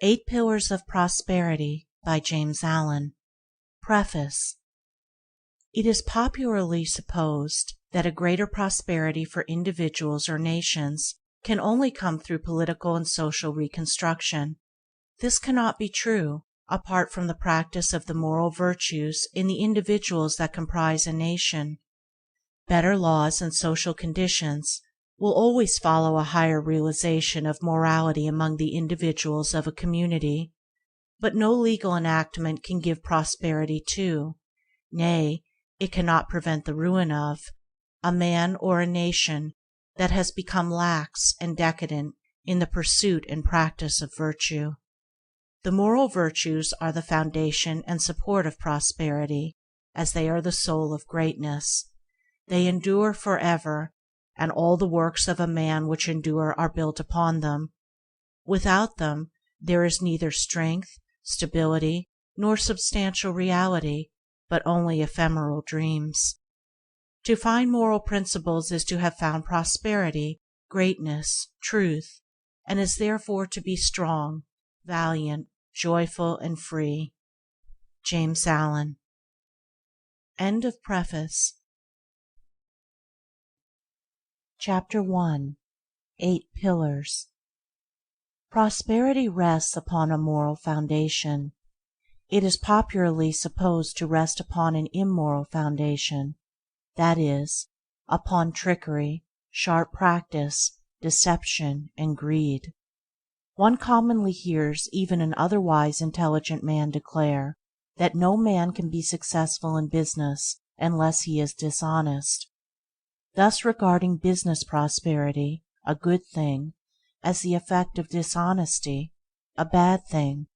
8 Pillars of Prosperity by James Allen. Preface. It is popularly supposed that a greater prosperity for individuals or nations can only come through political and social reconstruction. This cannot be true apart from the practice of the moral virtues in the individuals that comprise a nation. Better laws and social conditions will always follow a higher realization of morality among the individuals of a community, but no legal enactment can give prosperity to, nay, it cannot prevent the ruin of, a man or a nation that has become lax and decadent in the pursuit and practice of virtue. The moral virtues are the foundation and support of prosperity, as they are the soul of greatness. They endure forever, and all the works of a man which endure are built upon them. Without them there is neither strength, stability, nor substantial reality, but only ephemeral dreams. To find moral principles is to have found prosperity, greatness, truth, and is therefore to be strong, valiant, joyful, and free. James Allen. End of preface. Chapter 1. 8 Pillars. Prosperity rests upon a moral foundation. It is popularly supposed to rest upon an immoral foundation, that is, upon trickery, sharp practice, deception, and greed. One commonly hears even an otherwise intelligent man declare that no man can be successful in business unless he is dishonest, thus regarding business prosperity, a good thing, as the effect of dishonesty, a bad thing.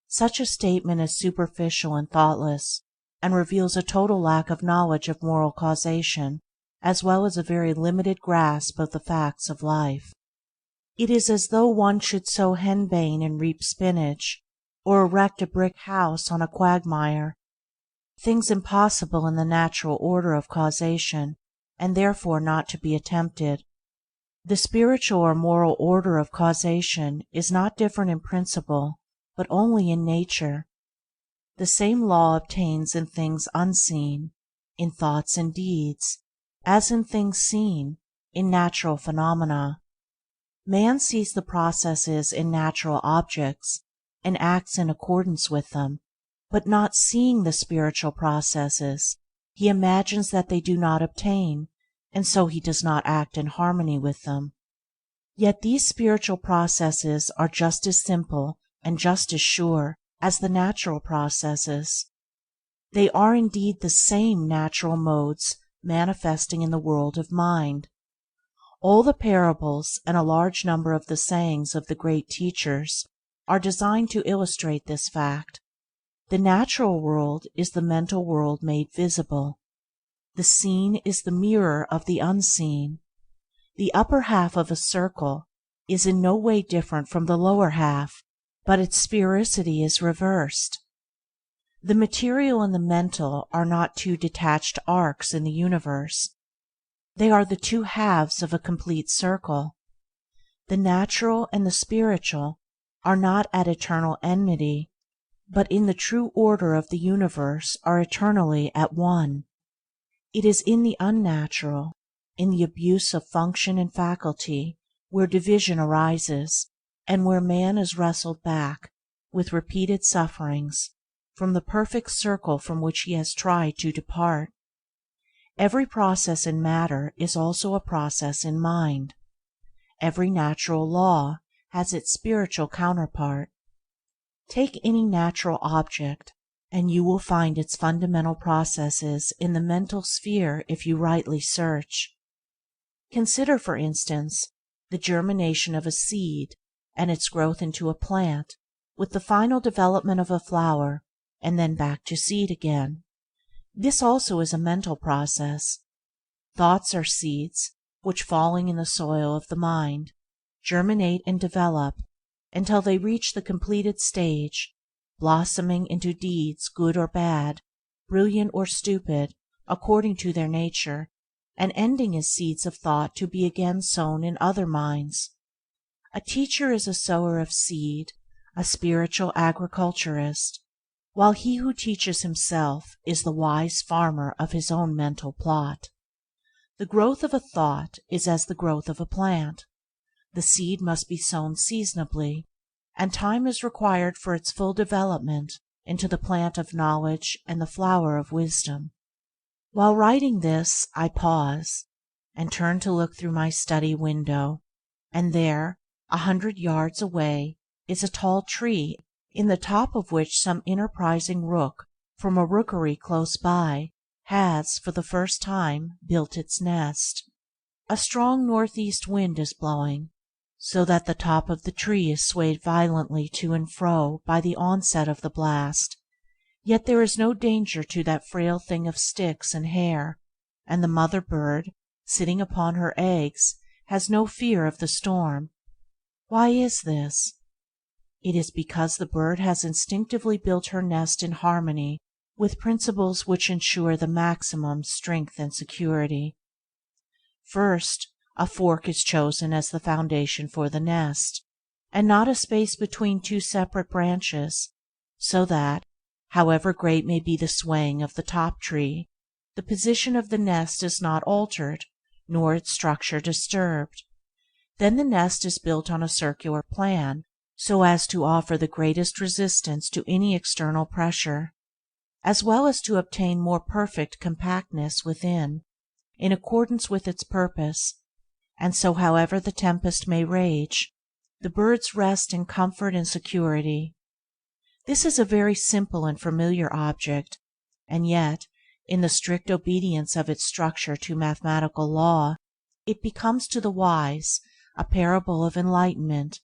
Such a statement is superficial and thoughtless, and reveals a total lack of knowledge of moral causation, as well as a very limited grasp of the facts of life. It is as though one should sow henbane and reap spinach, or erect a brick house on a quagmire, things impossible in the natural order of causation, and therefore not to be attempted. The spiritual or moral order of causation is not different in principle, but only in nature. The same law obtains in things unseen, in thoughts and deeds, as in things seen, in natural phenomena. Man sees the processes in natural objects, and acts in accordance with them, but not seeing the spiritual processes, he imagines that they do not obtain, and so he does not act in harmony with them. Yet these spiritual processes are just as simple and just as sure as the natural processes. They are indeed the same natural modes manifesting in the world of mind. All the parables and a large number of the sayings of the great teachers are designed to illustrate this fact. The natural world is the mental world made visible. The seen is the mirror of the unseen. The upper half of a circle is in no way different from the lower half, but its sphericity is reversed. The material and the mental are not two detached arcs in the universe. They are the two halves of a complete circle. The natural and the spiritual are not at eternal enmity, but in the true order of the universe are eternally at one. It is in the unnatural, in the abuse of function and faculty, where division arises, and where man is wrestled back, with repeated sufferings, from the perfect circle from which he has tried to depart. Every process in matter is also a process in mind. Every natural law has its spiritual counterpart. Take any natural object, and you will find its fundamental processes in the mental sphere if you rightly search. Consider, for instance, the germination of a seed and its growth into a plant, with the final development of a flower, and then back to seed again. This also is a mental process. Thoughts are seeds which, falling in the soil of the mind, germinate and develop until they reach the completed stage, blossoming into deeds good or bad, brilliant or stupid, according to their nature, and ending as seeds of thought to be again sown in other minds. A teacher is a sower of seed, a spiritual agriculturist, while he who teaches himself is the wise farmer of his own mental plot. The growth of a thought is as the growth of a plant. The seed must be sown seasonably, and time is required for its full development into the plant of knowledge and the flower of wisdom. While writing this I pause, and turn to look through my study window, and there, 100 yards away, is a tall tree, in the top of which some enterprising rook from a rookery close by has, for the first time, built its nest. A strong northeast wind is blowing, so that the top of the tree is swayed violently to and fro by the onset of the blast, yet there is no danger to that frail thing of sticks and hair, and the mother bird, sitting upon her eggs, has no fear of the storm. Why is this? It is because the bird has instinctively built her nest in harmony with principles which ensure the maximum strength and security. First, a fork is chosen as the foundation for the nest, and not a space between two separate branches, so that, however great may be the swaying of the top tree, the position of the nest is not altered, nor its structure disturbed. Then the nest is built on a circular plan, so as to offer the greatest resistance to any external pressure, as well as to obtain more perfect compactness within, in accordance with its purpose, and so however the tempest may rage, the birds rest in comfort and security. This is a very simple and familiar object, and yet, in the strict obedience of its structure to mathematical law, it becomes to the wise a parable of enlightenment,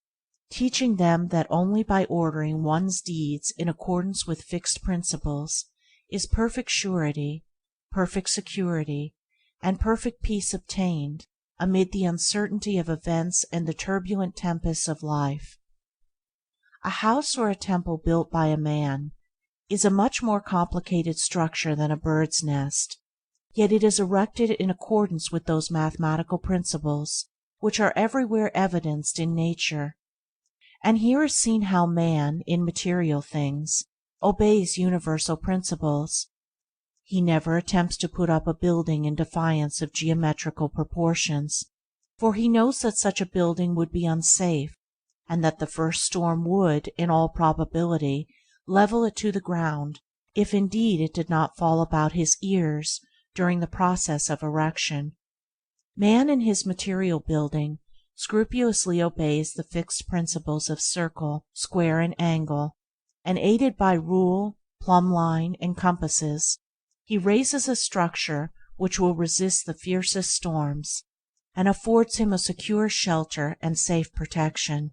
teaching them that only by ordering one's deeds in accordance with fixed principles is perfect surety, perfect security, and perfect peace obtained amid the uncertainty of events and the turbulent tempests of life. A house or a temple built by a man is a much more complicated structure than a bird's nest, yet it is erected in accordance with those mathematical principles which are everywhere evidenced in nature. And here is seen how man, in material things, obeys universal principles. He never attempts to put up a building in defiance of geometrical proportions, for he knows that such a building would be unsafe, and that the first storm would, in all probability, level it to the ground, if indeed it did not fall about his ears during the process of erection. Man in his material building scrupulously obeys the fixed principles of circle, square, and angle, and aided by rule, plumb line, and compasses, he raises a structure which will resist the fiercest storms, and affords him a secure shelter and safe protection.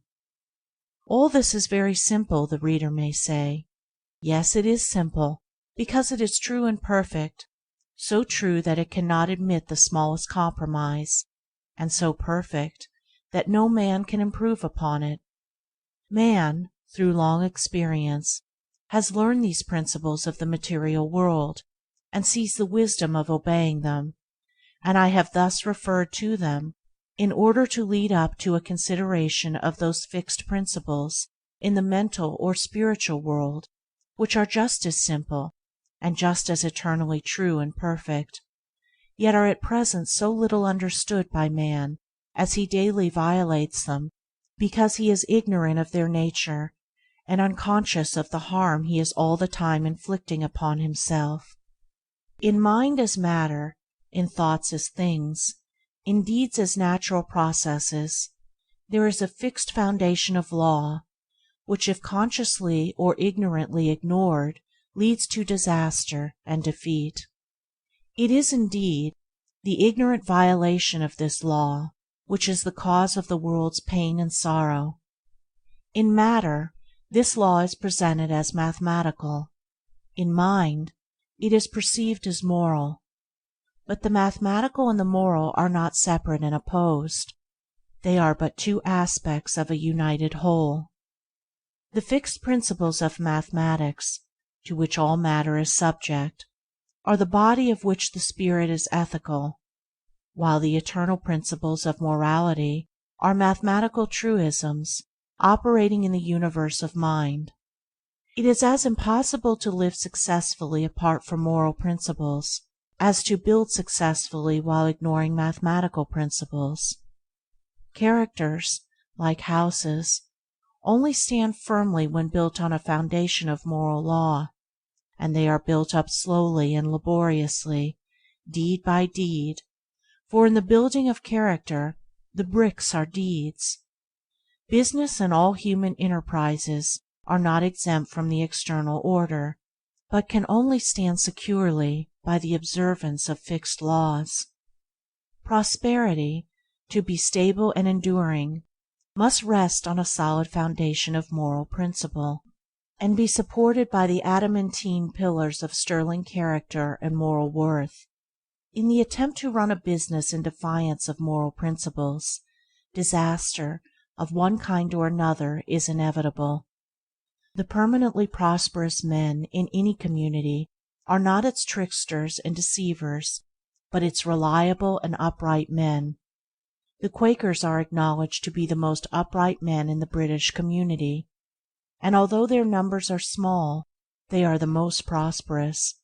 All this is very simple, the reader may say. Yes, it is simple, because it is true and perfect, so true that it cannot admit the smallest compromise, and so perfect that no man can improve upon it. Man, through long experience, has learned these principles of the material world, and sees the wisdom of obeying them, and I have thus referred to them in order to lead up to a consideration of those fixed principles in the mental or spiritual world which are just as simple and just as eternally true and perfect, yet are at present so little understood by man as he daily violates them, because he is ignorant of their nature and unconscious of the harm he is all the time inflicting upon himself. In mind as matter, in thoughts as things, in deeds as natural processes, there is a fixed foundation of law, which if consciously or ignorantly ignored leads to disaster and defeat. It is indeed the ignorant violation of this law which is the cause of the world's pain and sorrow. In matter, this law is presented as mathematical. In mind, it is perceived as moral. But the mathematical and the moral are not separate and opposed. They are but two aspects of a united whole. The fixed principles of mathematics, to which all matter is subject, are the body of which the spirit is ethical, while the eternal principles of morality are mathematical truisms operating in the universe of mind. It is as impossible to live successfully apart from moral principles as to build successfully while ignoring mathematical principles. Characters, like houses, only stand firmly when built on a foundation of moral law, and they are built up slowly and laboriously, deed by deed, for in the building of character the bricks are deeds. Business and all human enterprises are not exempt from the external order, but can only stand securely by the observance of fixed laws. Prosperity, to be stable and enduring, must rest on a solid foundation of moral principle, and be supported by the adamantine pillars of sterling character and moral worth. In the attempt to run a business in defiance of moral principles, disaster of one kind or another is inevitable. The permanently prosperous men in any community are not its tricksters and deceivers, but its reliable and upright men. The Quakers are acknowledged to be the most upright men in the British community, and although their numbers are small, they are the most prosperous.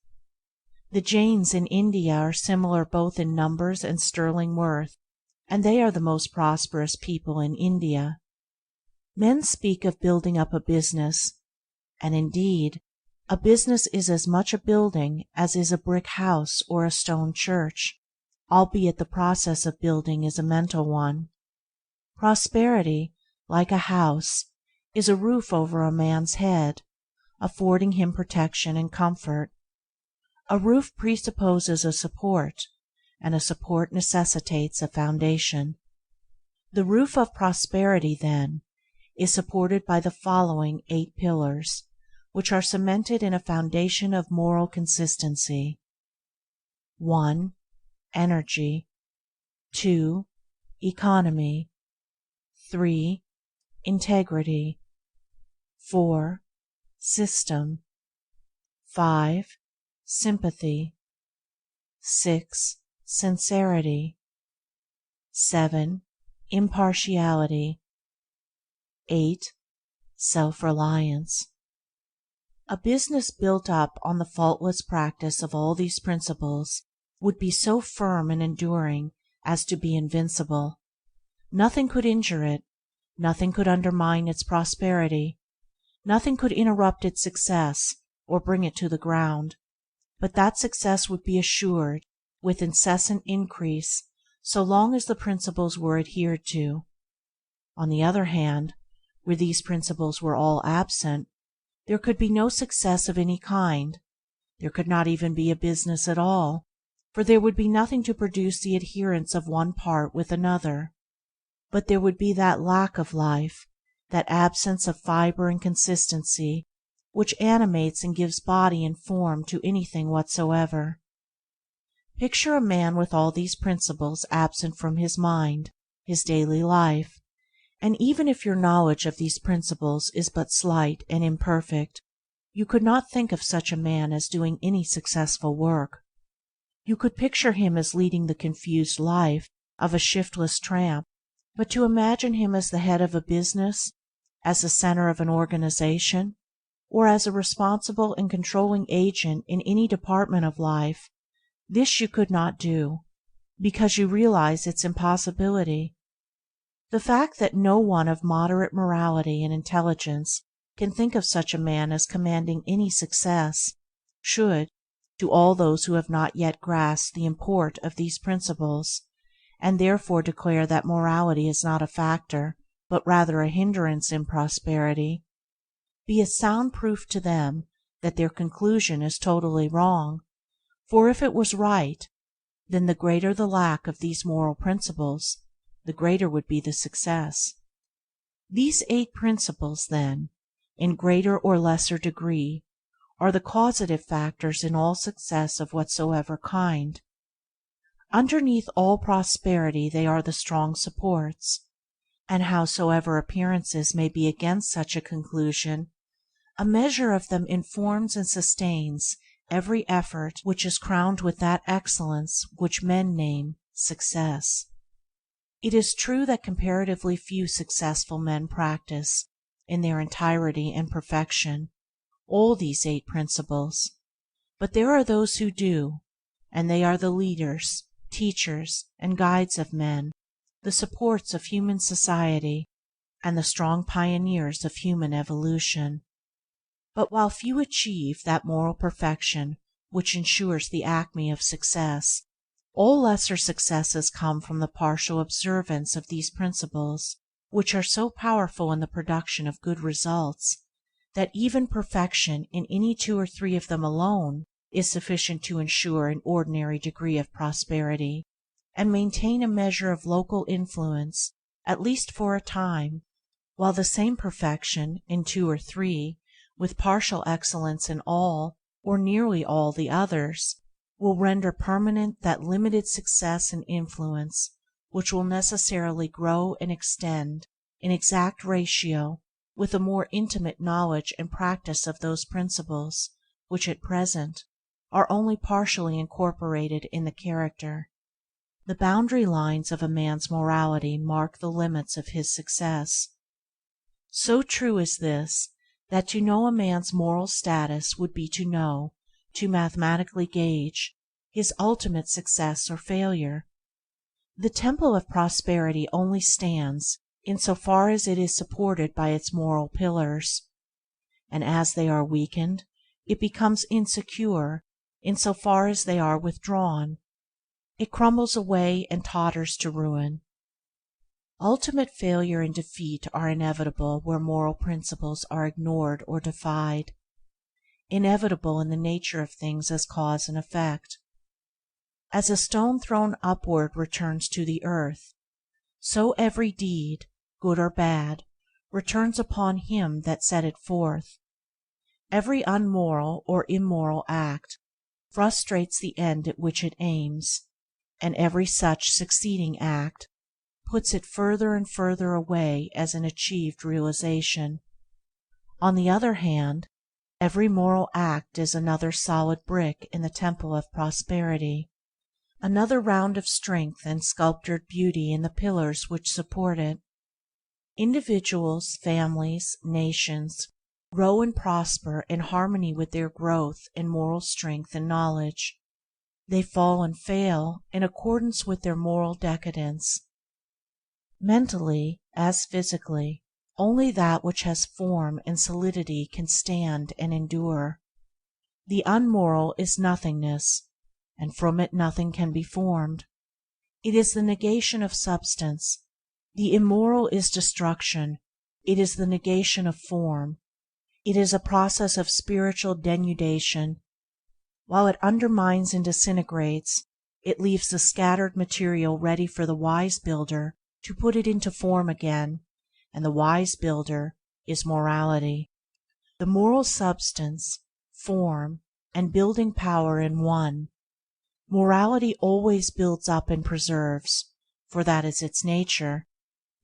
The Jains in India are similar both in numbers and sterling worth, and they are the most prosperous people in India. Men speak of building up a business, and indeed a business is as much a building as is a brick house or a stone church, albeit the process of building is a mental one. Prosperity, like a house, is a roof over a man's head, affording him protection and comfort. A roof presupposes a support, and a support necessitates a foundation. The roof of prosperity, then, is supported by the following 8 pillars, which are cemented in a foundation of moral consistency. 1. Energy. 2. Economy. 3. Integrity. 4. System. 5. Sympathy. 6. Sincerity. 7. Impartiality. 8. Self-reliance. A business built up on the faultless practice of all these principles would be so firm and enduring as to be invincible. Nothing could injure it, nothing could undermine its prosperity, nothing could interrupt its success or bring it to the ground, but that success would be assured with incessant increase so long as the principles were adhered to. On the other hand, where these principles were all absent, there could be no success of any kind. There could not even be a business at all, for there would be nothing to produce the adherence of one part with another. But there would be that lack of life, that absence of fiber and consistency, which animates and gives body and form to anything whatsoever. Picture a man with all these principles absent from his mind, his daily life, and even if your knowledge of these principles is but slight and imperfect, you could not think of such a man as doing any successful work. You could picture him as leading the confused life of a shiftless tramp, but to imagine him as the head of a business, as the center of an organization, or as a responsible and controlling agent in any department of life, this you could not do, because you realize its impossibility. The fact that no one of moderate morality and intelligence can think of such a man as commanding any success should, to all those who have not yet grasped the import of these principles, and therefore declare that morality is not a factor, but rather a hindrance in prosperity, be a sound proof to them that their conclusion is totally wrong, for if it was right, then the greater the lack of these moral principles, the greater would be the success. These 8 principles, then, in greater or lesser degree, are the causative factors in all success of whatsoever kind. Underneath all prosperity they are the strong supports, and howsoever appearances may be against such a conclusion, a measure of them informs and sustains every effort which is crowned with that excellence which men name success. It is true that comparatively few successful men practice, in their entirety and perfection, all these 8 principles, but there are those who do, and they are the leaders, teachers, and guides of men, the supports of human society, and the strong pioneers of human evolution. But while few achieve that moral perfection which ensures the acme of success, all lesser successes come from the partial observance of these principles, which are so powerful in the production of good results that even perfection in any 2 or 3 of them alone is sufficient to ensure an ordinary degree of prosperity, and maintain a measure of local influence, at least for a time, while the same perfection in 2 or 3, with partial excellence in all or nearly all the others, will render permanent that limited success and influence which will necessarily grow and extend in exact ratio with a more intimate knowledge and practice of those principles which at present are only partially incorporated in the character. The boundary lines of a man's morality mark the limits of his success. So true is this that to know a man's moral status would be to mathematically gauge, his ultimate success or failure. The temple of prosperity only stands in so far as it is supported by its moral pillars, and as they are weakened, it becomes insecure in so far as they are withdrawn. It crumbles away and totters to ruin. Ultimate failure and defeat are inevitable where moral principles are ignored or defied, inevitable in the nature of things as cause and effect. As a stone thrown upward returns to the earth, so every deed, good or bad, returns upon him that set it forth. Every unmoral or immoral act frustrates the end at which it aims, and every such succeeding act puts it further and further away as an achieved realization. On the other hand, every moral act is another solid brick in the temple of prosperity, another round of strength and sculptured beauty in the pillars which support it. Individuals, families, nations grow and prosper in harmony with their growth in moral strength and knowledge. They fall and fail in accordance with their moral decadence. Mentally, as physically, only that which has form and solidity can stand and endure. The unmoral is nothingness, and from it nothing can be formed. It is the negation of substance. The immoral is destruction. It is the negation of form. It is a process of spiritual denudation. While it undermines and disintegrates, it leaves the scattered material ready for the wise builder to put it into form again, and the wise builder is morality. The moral substance, form, and building power in one. Morality always builds up and preserves, for that is its nature,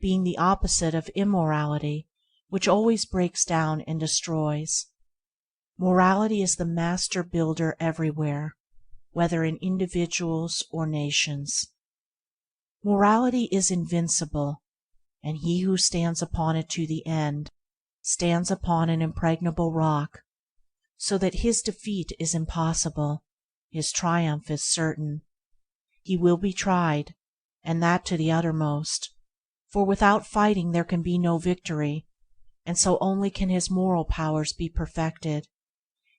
being the opposite of immorality, which always breaks down and destroys. Morality is the master builder everywhere, whether in individuals or nations. Morality is invincible, and he who stands upon it to the end stands upon an impregnable rock, so that his defeat is impossible, his triumph is certain. He will be tried, and that to the uttermost, for without fighting there can be no victory, and so only can his moral powers be perfected,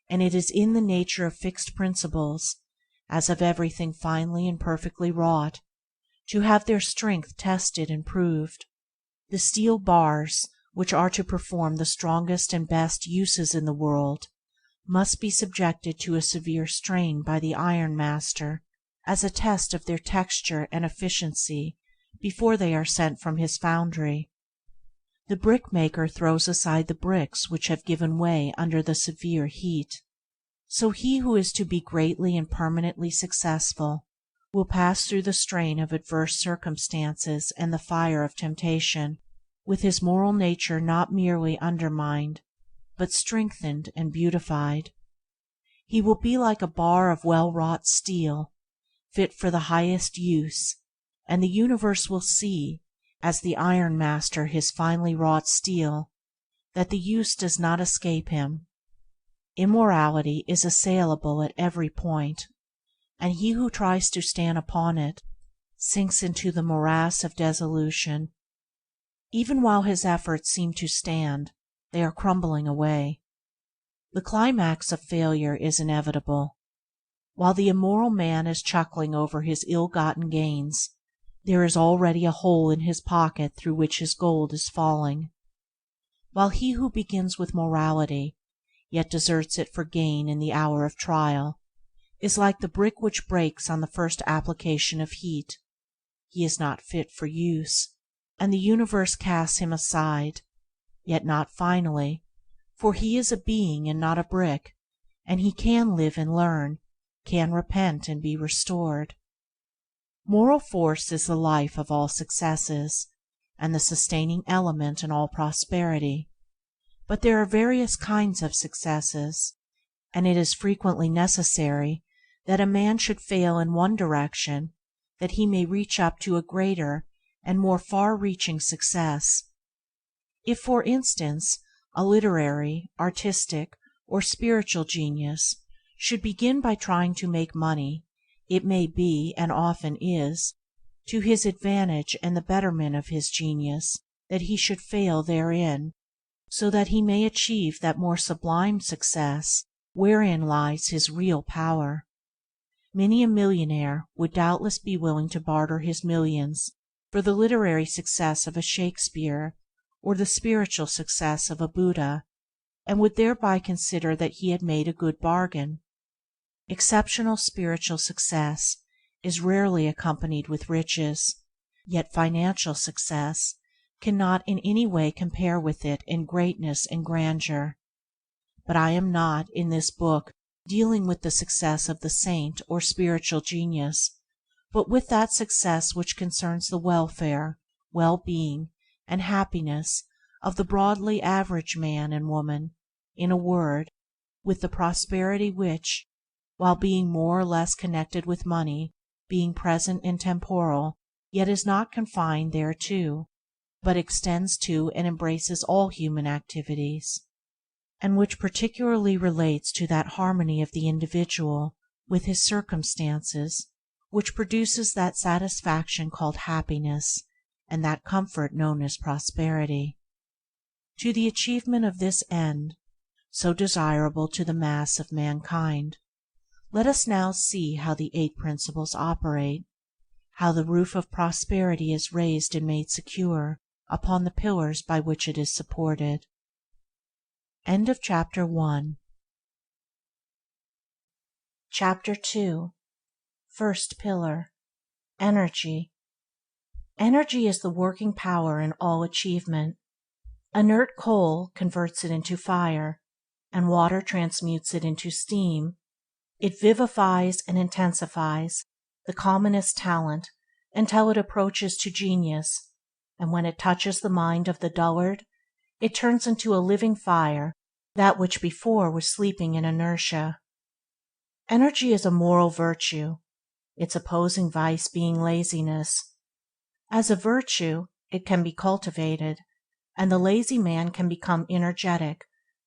and it is in the nature of fixed principles, as of everything finely and perfectly wrought, to have their strength tested and proved. The steel bars, which are to perform the strongest and best uses in the world, must be subjected to a severe strain by the iron master, as a test of their texture and efficiency before they are sent from his foundry. The brickmaker throws aside the bricks which have given way under the severe heat. So he who is to be greatly and permanently successful will pass through the strain of adverse circumstances and the fire of temptation, with his moral nature not merely undermined, but strengthened and beautified. He will be like a bar of well-wrought steel, fit for the highest use, and the universe will see, as the iron master his finely wrought steel, that the use does not escape him. Immorality is assailable at every point, and he who tries to stand upon it sinks into the morass of dissolution. Even while his efforts seem to stand, they are crumbling away. The climax of failure is inevitable. While the immoral man is chuckling over his ill-gotten gains, there is already a hole in his pocket through which his gold is falling. While he who begins with morality, yet deserts it for gain in the hour of trial, is like the brick which breaks on the first application of heat, he is not fit for use, and the universe casts him aside, yet not finally, for he is a being and not a brick, and he can live and learn, can repent and be restored. Moral force is the life of all successes, and the sustaining element in all prosperity. But there are various kinds of successes, and it is frequently necessary that a man should fail in one direction that he may reach up to a greater and more far-reaching success. If, for instance, a literary, artistic, or spiritual genius should begin by trying to make money, it may be, and often is, to his advantage and the betterment of his genius that he should fail therein, so that he may achieve that more sublime success wherein lies his real power. Many a millionaire would doubtless be willing to barter his millions for the literary success of a Shakespeare or the spiritual success of a Buddha, and would thereby consider that he had made a good bargain. Exceptional spiritual success is rarely accompanied with riches, yet financial success cannot in any way compare with it in greatness and grandeur. But I am not, in this book, dealing with the success of the saint or spiritual genius, but with that success which concerns the welfare, well-being, and happiness of the broadly average man and woman, in a word, with the prosperity which, while being more or less connected with money, being present and temporal, yet is not confined thereto, but extends to and embraces all human activities, and which particularly relates to that harmony of the individual with his circumstances which produces that satisfaction called happiness and that comfort known as prosperity. To the achievement of this end, so desirable to the mass of mankind, let us now see how the 8 principles operate, how the roof of prosperity is raised and made secure upon the pillars by which it is supported. Chapter 1. Chapter 2. First pillar. Energy. Energy is the working power in all achievement. Inert coal converts it into fire, and water transmutes it into steam. It vivifies and intensifies the commonest talent until it approaches to genius, and when it touches the mind of the dullard, it turns into a living fire that which before was sleeping in inertia. Energy is a moral virtue, its opposing vice being laziness. As a virtue, it can be cultivated, and the lazy man can become energetic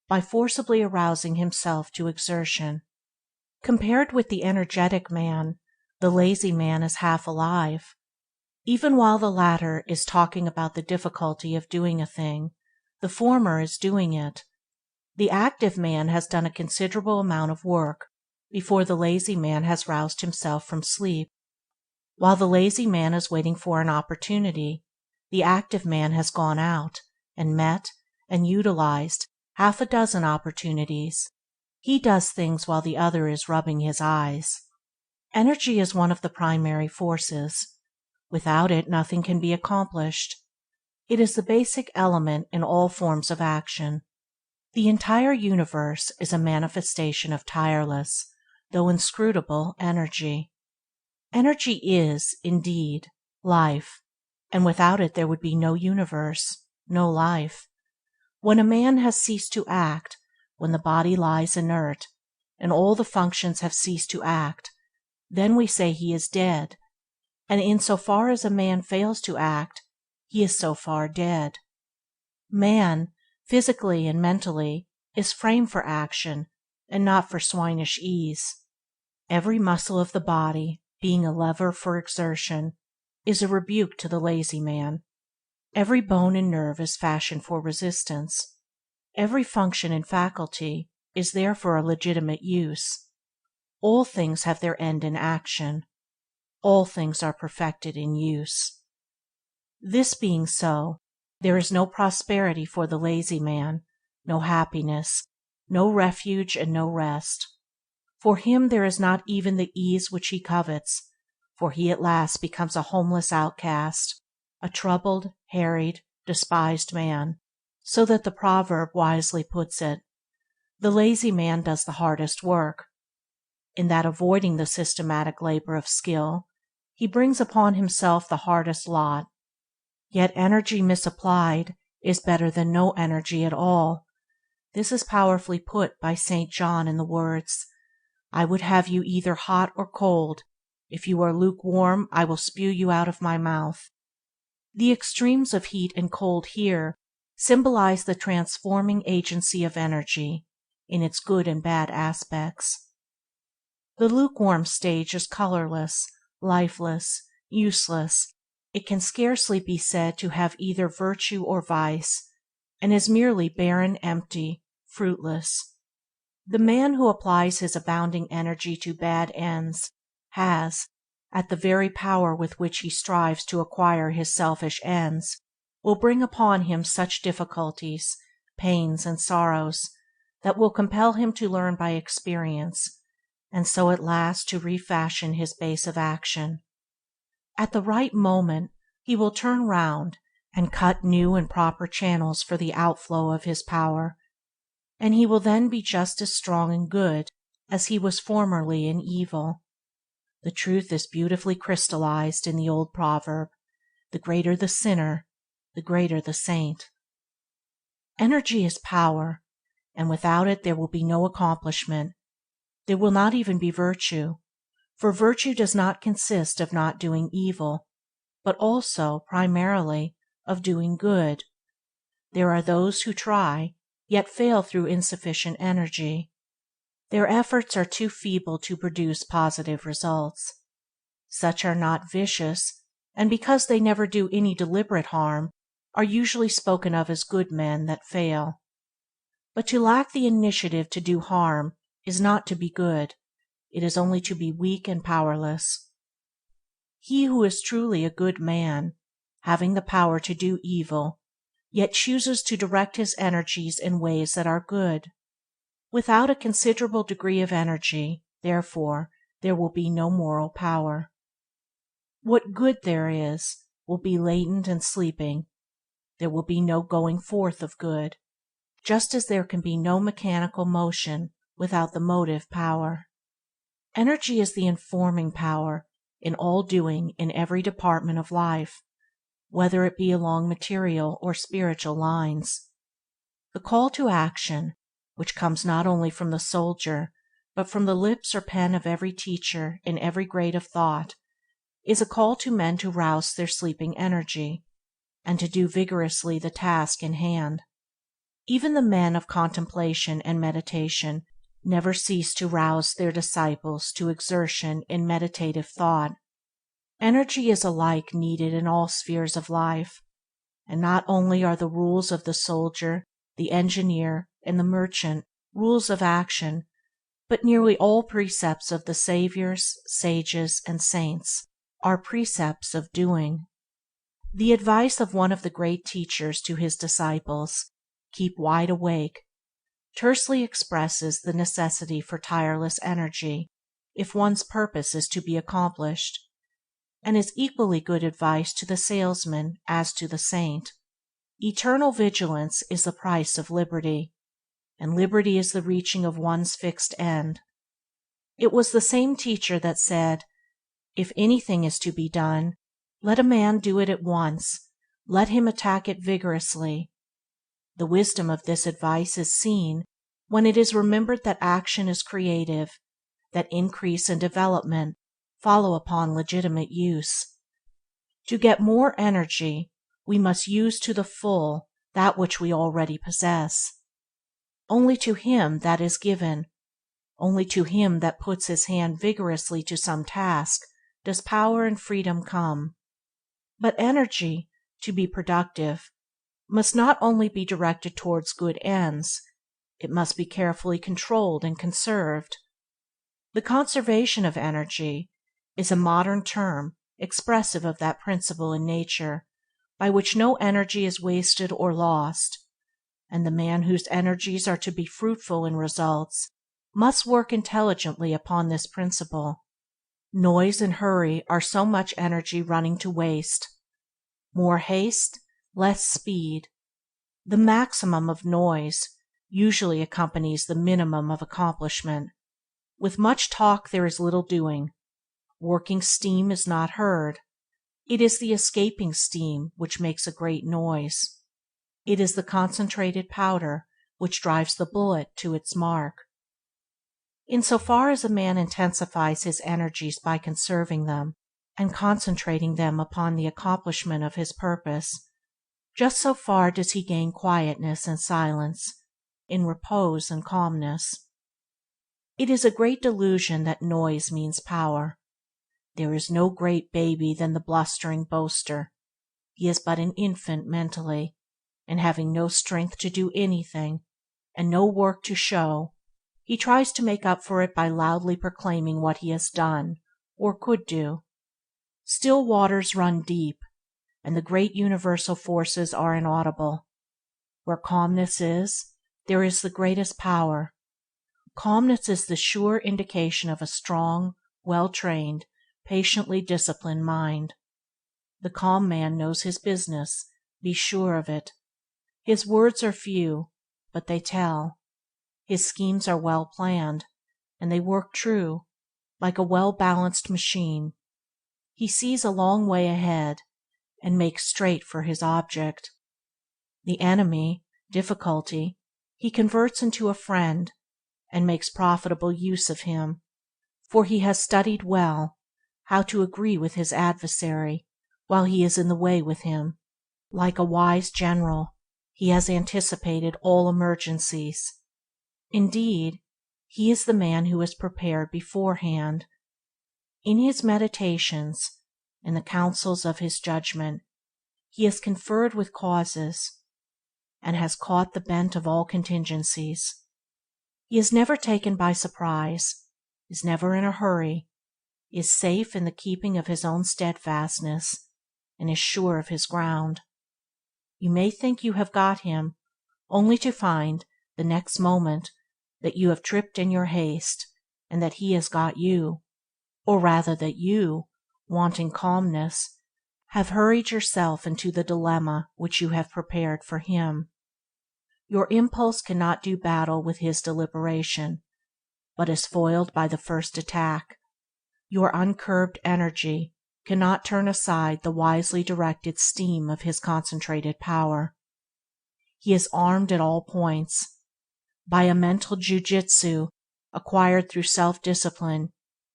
by forcibly arousing himself to exertion. Compared with the energetic man, the lazy man is half alive. Even while the latter is talking about the difficulty of doing a thing, the former is doing it. The active man has done a considerable amount of work before the lazy man has roused himself from sleep. While the lazy man is waiting for an opportunity, the active man has gone out and met and utilized half a dozen opportunities. He does things while the other is rubbing his eyes. Energy is one of the primary forces. Without it nothing can be accomplished. It is the basic element in all forms of action. The entire universe is a manifestation of tireless, though inscrutable, energy. Energy is, indeed, life, and without it there would be no universe, no life. When a man has ceased to act, when the body lies inert, and all the functions have ceased to act, then we say he is dead, and in so far as a man fails to act, he is so far dead. Man, physically and mentally, is framed for action and not for swinish ease. Every muscle of the body, being a lever for exertion, is a rebuke to the lazy man. Every bone and nerve is fashioned for resistance. Every function and faculty is there for a legitimate use. All things have their end in action. All things are perfected in use. This being so, there is no prosperity for the lazy man, no happiness, no refuge and no rest. For him there is not even the ease which he covets, for he at last becomes a homeless outcast, a troubled, harried, despised man, so that the proverb wisely puts it, "The lazy man does the hardest work." In that avoiding the systematic labor of skill, he brings upon himself the hardest lot. Yet energy misapplied is better than no energy at all. This is powerfully put by St. John in the words, "I would have you either hot or cold. If you are lukewarm, I will spew you out of my mouth." The extremes of heat and cold here symbolize the transforming agency of energy, in its good and bad aspects. The lukewarm stage is colorless, lifeless, useless. It can scarcely be said to have either virtue or vice, and is merely barren, empty, fruitless. The man who applies his abounding energy to bad ends has, at the very power with which he strives to acquire his selfish ends, will bring upon him such difficulties, pains, and sorrows that will compel him to learn by experience, and so at last to refashion his base of action. At the right moment he will turn round and cut new and proper channels for the outflow of his power, and he will then be just as strong and good as he was formerly in evil. The truth is beautifully crystallized in the old proverb, "The greater the sinner, the greater the saint." Energy is power, and without it there will be no accomplishment. There will not even be virtue, for virtue does not consist of not doing evil, but also, primarily, of doing good. There are those who try, yet fail through insufficient energy. Their efforts are too feeble to produce positive results. Such are not vicious, and because they never do any deliberate harm, are usually spoken of as good men that fail. But to lack the initiative to do harm is not to be good, it is only to be weak and powerless. He who is truly a good man, having the power to do evil, yet chooses to direct his energies in ways that are good. Without a considerable degree of energy, therefore, there will be no moral power. What good there is will be latent and sleeping. There will be no going forth of good, just as there can be no mechanical motion without the motive power. Energy is the informing power in all doing in every department of life, whether it be along material or spiritual lines. The call to action, which comes not only from the soldier but from the lips or pen of every teacher in every grade of thought, is a call to men to rouse their sleeping energy, and to do vigorously the task in hand. Even the men of contemplation and meditation never cease to rouse their disciples to exertion in meditative thought. Energy is alike needed in all spheres of life, and not only are the rules of the soldier, the engineer, and the merchant rules of action, but nearly all precepts of the saviors, sages, and saints are precepts of doing. The advice of one of the great teachers to his disciples, "Keep wide awake," tersely expresses the necessity for tireless energy if one's purpose is to be accomplished, and is equally good advice to the salesman as to the saint. Eternal vigilance is the price of liberty, and liberty is the reaching of one's fixed end. It was the same teacher that said, "If anything is to be done, let a man do it at once, let him attack it vigorously." The wisdom of this advice is seen when it is remembered that action is creative, that increase and development follow upon legitimate use. To get more energy, we must use to the full that which we already possess. Only to him that is given, only to him that puts his hand vigorously to some task, does power and freedom come. But energy, to be productive, must not only be directed towards good ends, it must be carefully controlled and conserved. The conservation of energy is a modern term expressive of that principle in nature by which no energy is wasted or lost, and the man whose energies are to be fruitful in results must work intelligently upon this principle. Noise and hurry are so much energy running to waste. More haste, less speed. The maximum of noise usually accompanies the minimum of accomplishment. With much talk there is little doing. Working steam is not heard. It is the escaping steam which makes a great noise. It is the concentrated powder which drives the bullet to its mark. In so far as a man intensifies his energies by conserving them and concentrating them upon the accomplishment of his purpose, just so far does he gain quietness and silence, in repose and calmness. It is a great delusion that noise means power. There is no great baby than the blustering boaster. He is but an infant mentally, and having no strength to do anything, and no work to show, he tries to make up for it by loudly proclaiming what he has done, or could do. Still waters run deep, and the great universal forces are inaudible. Where calmness is, there is the greatest power. Calmness is the sure indication of a strong, well-trained, patiently disciplined mind. The calm man knows his business, be sure of it. His words are few, but they tell. His schemes are well planned, and they work true, like a well-balanced machine. He sees a long way ahead, and makes straight for his object. The enemy, difficulty, he converts into a friend, and makes profitable use of him, for he has studied well how to agree with his adversary while he is in the way with him. Like a wise general, he has anticipated all emergencies. Indeed, he is the man who is prepared beforehand. In his meditations, in the counsels of his judgment, he has conferred with causes, and has caught the bent of all contingencies. He is never taken by surprise, is never in a hurry, is safe in the keeping of his own steadfastness, and is sure of his ground. You may think you have got him, only to find, the next moment, that you have tripped in your haste, and that he has got you, or rather that you, wanting calmness, have hurried yourself into the dilemma which you have prepared for him. Your impulse cannot do battle with his deliberation, but is foiled by the first attack. Your uncurbed energy cannot turn aside the wisely directed steam of his concentrated power. He is armed at all points. By a mental jiu-jitsu acquired through self-discipline,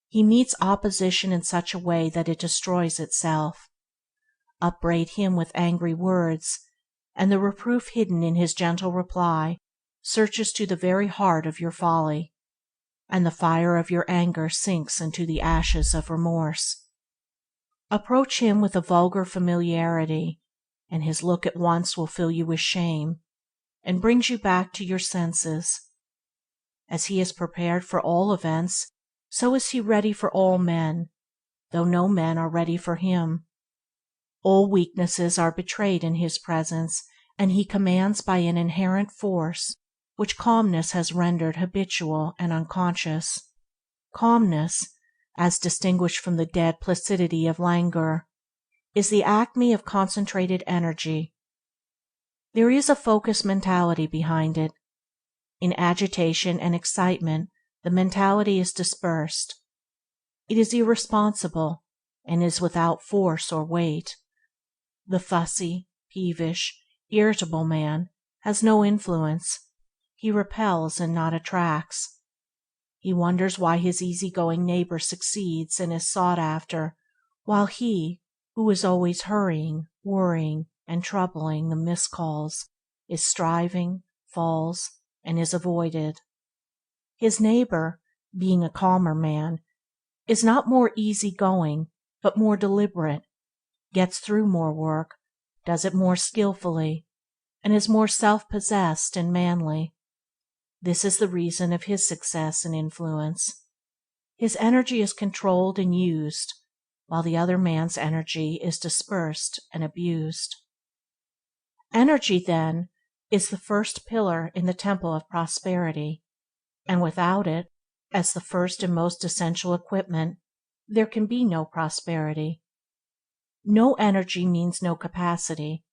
he meets opposition in such a way that it destroys itself. Upbraid him with angry words, and the reproof hidden in his gentle reply searches to the very heart of your folly, and the fire of your anger sinks into the ashes of remorse. Approach him with a vulgar familiarity, and his look at once will fill you with shame, and brings you back to your senses. As he is prepared for all events, so is he ready for all men, though no men are ready for him. All weaknesses are betrayed in his presence, and he commands by an inherent force which calmness has rendered habitual and unconscious. Calmness, as distinguished from the dead placidity of languor, is the acme of concentrated energy. There is a focused mentality behind it. In agitation and excitement the mentality is dispersed. It is irresponsible, and is without force or weight. The fussy, peevish, irritable man has no influence. He repels and not attracts. He wonders why his easy-going neighbor succeeds and is sought after, while he, who is always hurrying, worrying, and troubling the miscalls, is striving, falls, and is avoided. His neighbor, being a calmer man, is not more easy-going, but more deliberate, gets through more work, does it more skillfully, and is more self-possessed and manly. This is the reason of his success and influence. His energy is controlled and used, while the other man's energy is dispersed and abused. Energy, then, is the first pillar in the temple of prosperity, and without it, as the first and most essential equipment, there can be no prosperity. No energy means no capacity.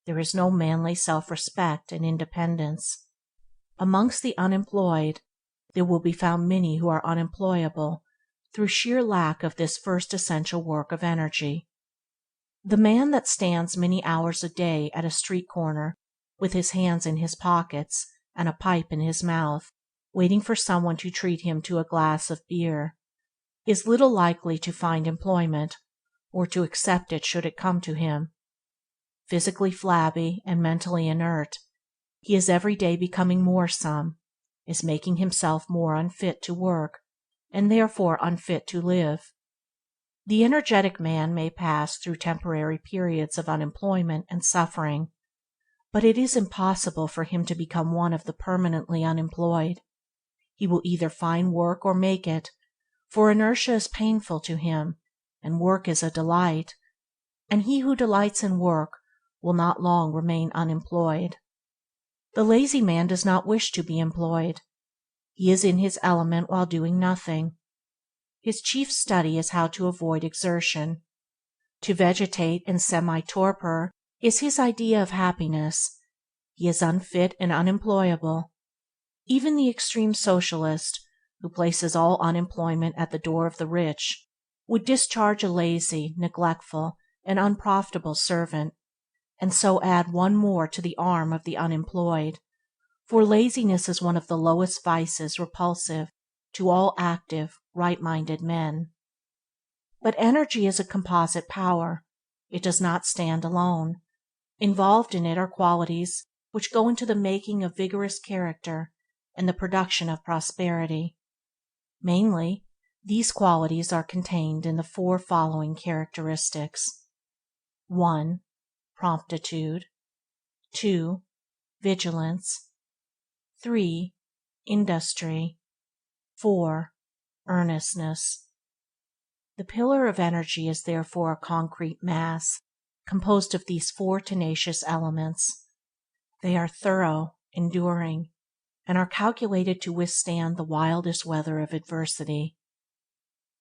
There is no manly self-respect and independence. Amongst the unemployed, there will be found many who are unemployable through sheer lack of this first essential work of energy. The man that stands many hours a day at a street corner with his hands in his pockets and a pipe in his mouth, waiting for someone to treat him to a glass of beer, is little likely to find employment, or to accept it should it come to him. Physically flabby and mentally inert, he is every day becoming more some, is making himself more unfit to work, and therefore unfit to live. The energetic man may pass through temporary periods of unemployment and suffering, but it is impossible for him to become one of the permanently unemployed. He will either find work or make it, for inertia is painful to him, and work is a delight, and he who delights in work will not long remain unemployed. The lazy man does not wish to be employed. He is in his element while doing nothing. His chief study is how to avoid exertion. To vegetate in semi-torpor is his idea of happiness. He is unfit and unemployable. Even the extreme socialist, who places all unemployment at the door of the rich, would discharge a lazy, neglectful, and unprofitable servant, and so add one more to the arm of the unemployed, for laziness is one of the lowest vices repulsive to all active, right-minded men. But energy is a composite power. It does not stand alone. Involved in it are qualities which go into the making of vigorous character and the production of prosperity. Mainly, these qualities are contained in the four following characteristics: 1. Promptitude. 2. Vigilance. 3. Industry. 4. Earnestness. The pillar of energy is therefore a concrete mass, composed of these four tenacious elements. They are thorough, enduring, and are calculated to withstand the wildest weather of adversity.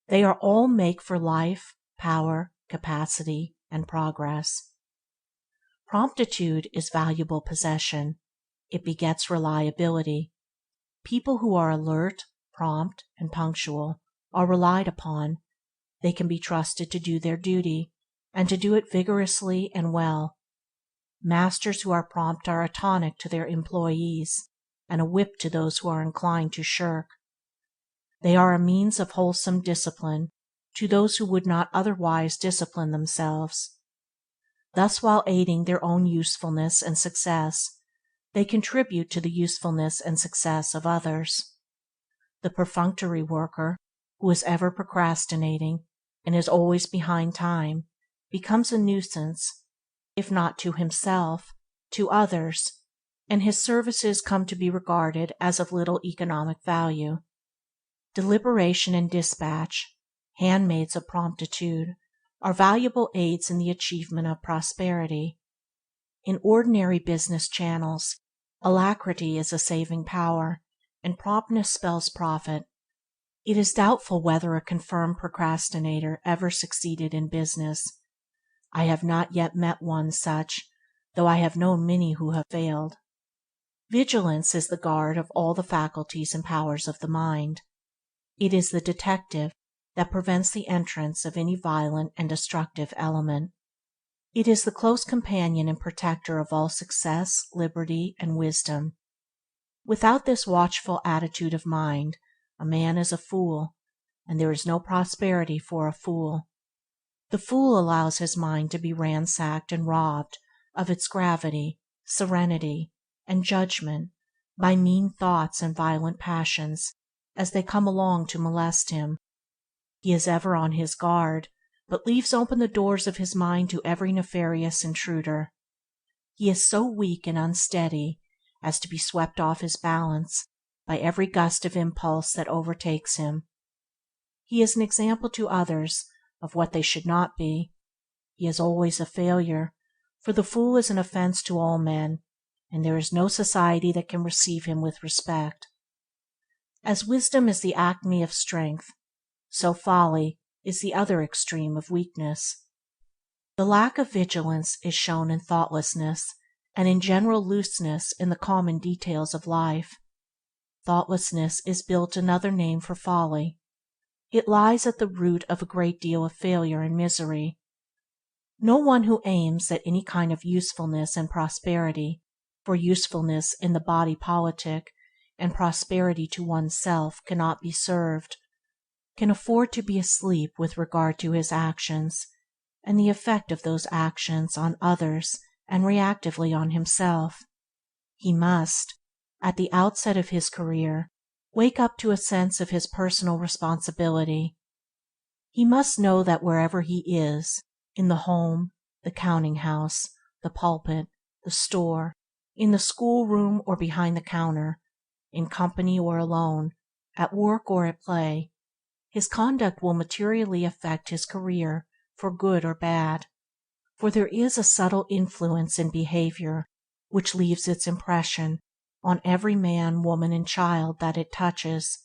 They are all make for life, power, capacity, and progress. Promptitude is valuable possession. It begets reliability. People who are alert, prompt, and punctual are relied upon. They can be trusted to do their duty, and to do it vigorously and well. Masters who are prompt are a tonic to their employees, and a whip to those who are inclined to shirk. They are a means of wholesome discipline to those who would not otherwise discipline themselves. Thus, while aiding their own usefulness and success, they contribute to the usefulness and success of others. The perfunctory worker, who is ever procrastinating and is always behind time, becomes a nuisance, if not to himself, to others, and his services come to be regarded as of little economic value. Deliberation and dispatch, handmaids of promptitude, are valuable aids in the achievement of prosperity. In ordinary business channels, alacrity is a saving power, and promptness spells profit. It is doubtful whether a confirmed procrastinator ever succeeded in business. I have not yet met one such, though I have known many who have failed. Vigilance is the guard of all the faculties and powers of the mind. It is the detective that prevents the entrance of any violent and destructive element. It is the close companion and protector of all success, liberty, and wisdom. Without this watchful attitude of mind, a man is a fool, and there is no prosperity for a fool. The fool allows his mind to be ransacked and robbed of its gravity, serenity, and judgment by mean thoughts and violent passions as they come along to molest him. He is ever on his guard, but leaves open the doors of his mind to every nefarious intruder. He is so weak and unsteady as to be swept off his balance by every gust of impulse that overtakes him. He is an example to others of what they should not be. He is always a failure, for the fool is an offense to all men, and there is no society that can receive him with respect. As wisdom is the acme of strength, so folly is the other extreme of weakness. The lack of vigilance is shown in thoughtlessness and in general looseness in the common details of life. Thoughtlessness is built another name for folly. It lies at the root of a great deal of failure and misery. No one who aims at any kind of usefulness and prosperity, for usefulness in the body politic and prosperity to oneself cannot be served, can afford to be asleep with regard to his actions and the effect of those actions on others and reactively on himself. He must, at the outset of his career, wake up to a sense of his personal responsibility. He must know that wherever he is, in the home, the counting-house, the pulpit, the store, in the schoolroom or behind the counter, in company or alone, at work or at play, his conduct will materially affect his career for good or bad, for there is a subtle influence in behavior which leaves its impression on every man, woman, and child that it touches,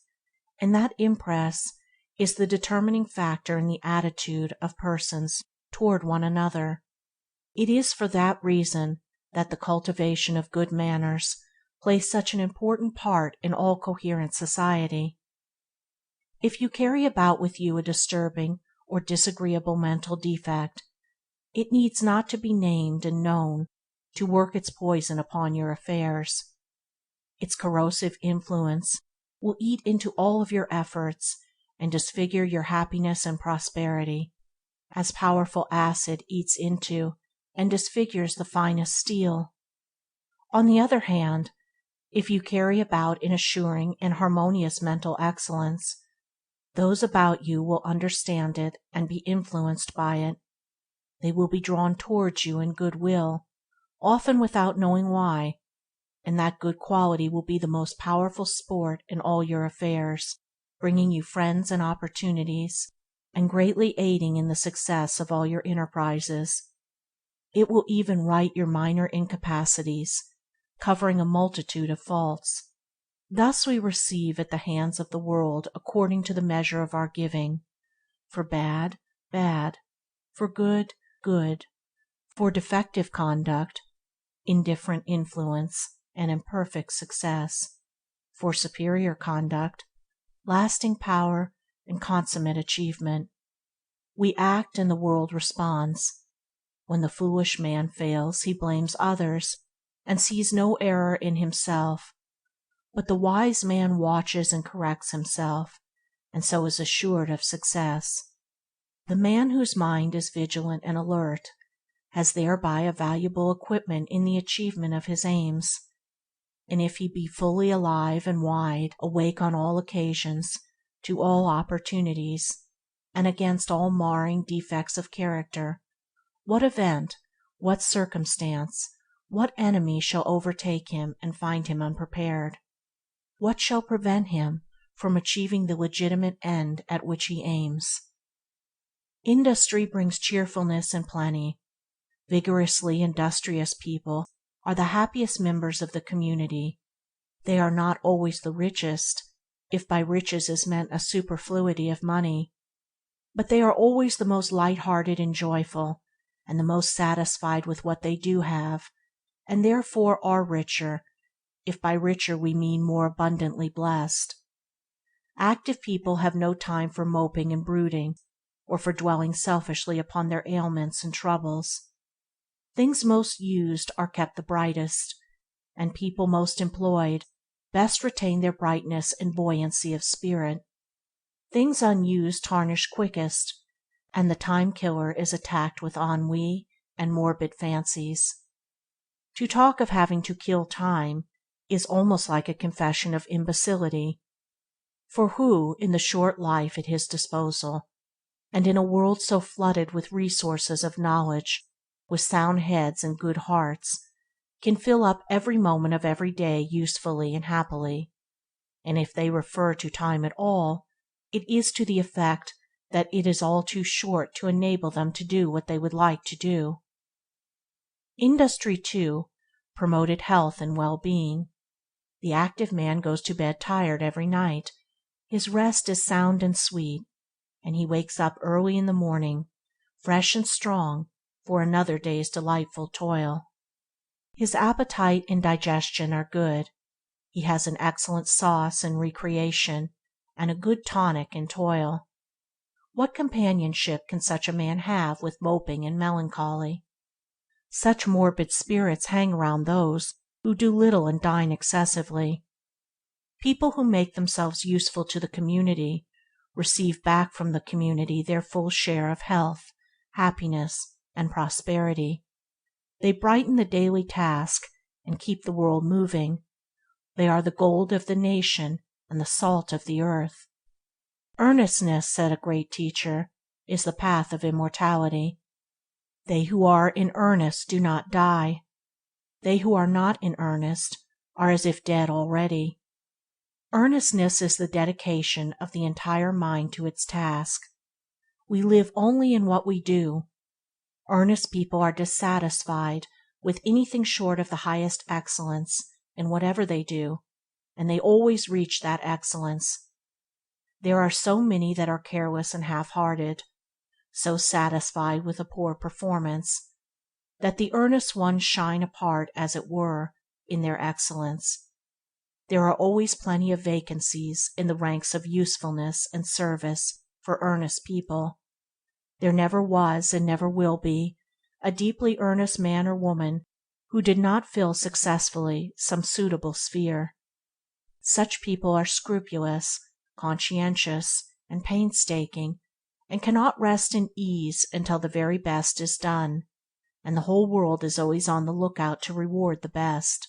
and that impress is the determining factor in the attitude of persons toward one another. It is for that reason that the cultivation of good manners plays such an important part in all coherent society. If you carry about with you a disturbing or disagreeable mental defect, it needs not to be named and known to work its poison upon your affairs. Its corrosive influence will eat into all of your efforts and disfigure your happiness and prosperity, as powerful acid eats into and disfigures the finest steel. On the other hand, if you carry about an assuring and harmonious mental excellence, those about you will understand it and be influenced by it. They will be drawn towards you in goodwill, often without knowing why, and that good quality will be the most powerful sport in all your affairs, bringing you friends and opportunities, and greatly aiding in the success of all your enterprises. It will even right your minor incapacities, covering a multitude of faults. Thus we receive at the hands of the world according to the measure of our giving: for bad, bad; for good, good; for defective conduct, indifferent influence and imperfect success; for superior conduct, lasting power and consummate achievement. We act and the world responds. When the foolish man fails he blames others and sees no error in himself, but the wise man watches and corrects himself, and so is assured of success. The man whose mind is vigilant and alert has thereby a valuable equipment in the achievement of his aims, and if he be fully alive and wide awake on all occasions, to all opportunities, and against all marring defects of character, what event, what circumstance, what enemy shall overtake him and find him unprepared? What shall prevent him from achieving the legitimate end at which he aims? Industry brings cheerfulness and plenty. Vigorously industrious people are the happiest members of the community. They are not always the richest, if by riches is meant a superfluity of money, but they are always the most light-hearted and joyful, and the most satisfied with what they do have, and therefore are richer, if by richer we mean more abundantly blessed. Active people have no time for moping and brooding, or for dwelling selfishly upon their ailments and troubles. Things most used are kept the brightest, and people most employed best retain their brightness and buoyancy of spirit. Things unused tarnish quickest, and the time killer is attacked with ennui and morbid fancies. To talk of having to kill time is almost like a confession of imbecility, for who, in the short life at his disposal, and in a world so flooded with resources of knowledge, with sound heads and good hearts, can fill up every moment of every day usefully and happily? And if they refer to time at all, it is to the effect that it is all too short to enable them to do what they would like to do. Industry, too, promoted health and well-being. The active man goes to bed tired every night. His rest is sound and sweet, and he wakes up early in the morning, fresh and strong for another day's delightful toil. His appetite and digestion are good. He has an excellent sauce in recreation, and a good tonic in toil. What companionship can such a man have with moping and melancholy? Such morbid spirits hang around those who do little and dine excessively. People who make themselves useful to the community receive back from the community their full share of health, happiness, and prosperity. They brighten the daily task and keep the world moving. They are the gold of the nation and the salt of the earth. Earnestness, said a great teacher, is the path of immortality. They who are in earnest do not die. They who are not in earnest are as if dead already. Earnestness is the dedication of the entire mind to its task. We live only in what we do. Earnest people are dissatisfied with anything short of the highest excellence in whatever they do, and they always reach that excellence. There are so many that are careless and half-hearted, so satisfied with a poor performance, that the earnest ones shine apart, as it were, in their excellence. There are always plenty of vacancies in the ranks of usefulness and service for earnest people. There never was and never will be a deeply earnest man or woman who did not fill successfully some suitable sphere. Such people are scrupulous, conscientious, and painstaking, and cannot rest in ease until the very best is done, and the whole world is always on the lookout to reward the best.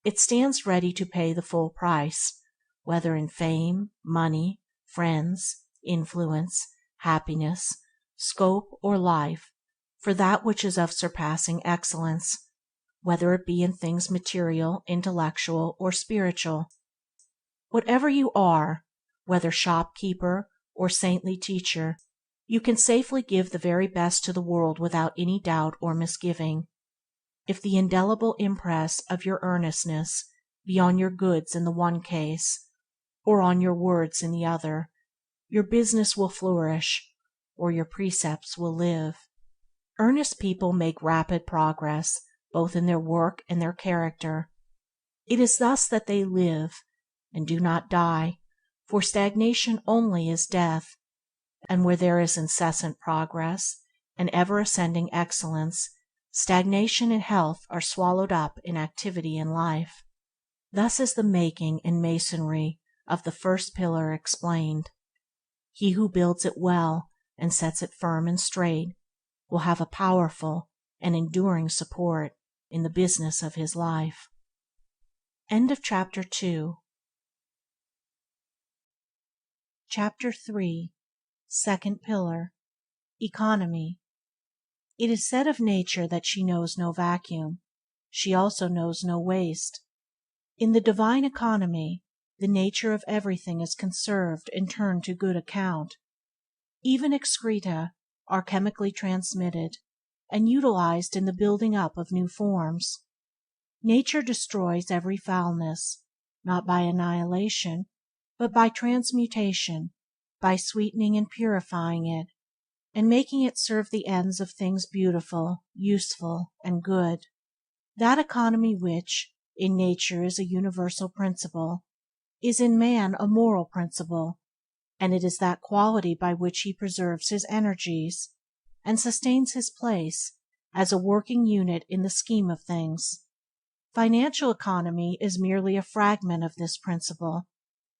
It stands ready to pay the full price, whether in fame, money, friends, influence, happiness, scope, or life, for that which is of surpassing excellence, whether it be in things material, intellectual, or spiritual. Whatever you are, whether shopkeeper or saintly teacher, you can safely give the very best to the world without any doubt or misgiving. If the indelible impress of your earnestness be on your goods in the one case, or on your words in the other, your business will flourish, or your precepts will live. Earnest people make rapid progress both in their work and their character. It is thus that they live, and do not die, for stagnation only is death, and where there is incessant progress and ever-ascending excellence, stagnation and health are swallowed up in activity and life. Thus is the making and masonry of the first pillar explained. He who builds it well and sets it firm and straight will have a powerful and enduring support in the business of his life. End of chapter 2. Chapter 3. Second pillar. Economy. It is said of nature that she knows no vacuum. She also knows no waste. In the divine economy, the nature of everything is conserved and turned to good account. Even excreta are chemically transmitted and utilized in the building up of new forms. Nature destroys every foulness, not by annihilation, but by transmutation, by sweetening and purifying it, and making it serve the ends of things beautiful, useful, and good. That economy which, in nature is a universal principle, is in man a moral principle, and it is that quality by which he preserves his energies, and sustains his place as a working unit in the scheme of things. Financial economy is merely a fragment of this principle,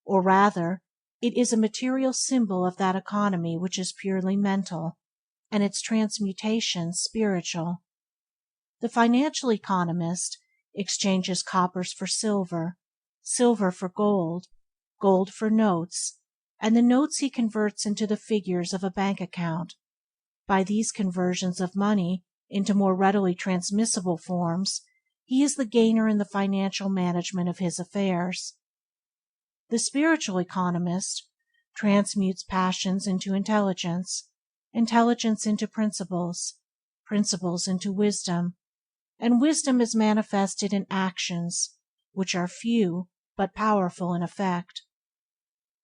or rather, It is a material symbol of that economy which is purely mental, and its transmutation spiritual. The financial economist exchanges coppers for silver, silver for gold, gold for notes, and the notes he converts into the figures of a bank account. By these conversions of money into more readily transmissible forms he is the gainer in the financial management of his affairs. The spiritual economist transmutes passions into intelligence, intelligence into principles, principles into wisdom, and wisdom is manifested in actions which are few but powerful in effect.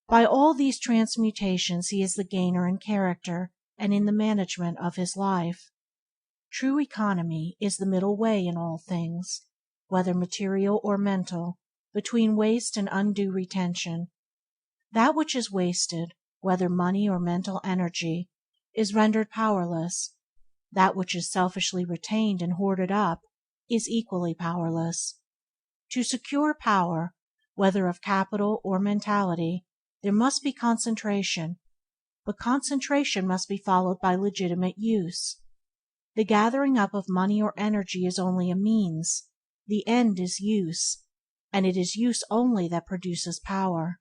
By all these transmutations he is the gainer in character and in the management of his life. True economy is the middle way in all things, whether material or mental, between waste and undue retention. That which is wasted, whether money or mental energy, is rendered powerless. That which is selfishly retained and hoarded up is equally powerless. To secure power, whether of capital or mentality, there must be concentration, but concentration must be followed by legitimate use. The gathering up of money or energy is only a means; the end is use, and it is use only that produces power.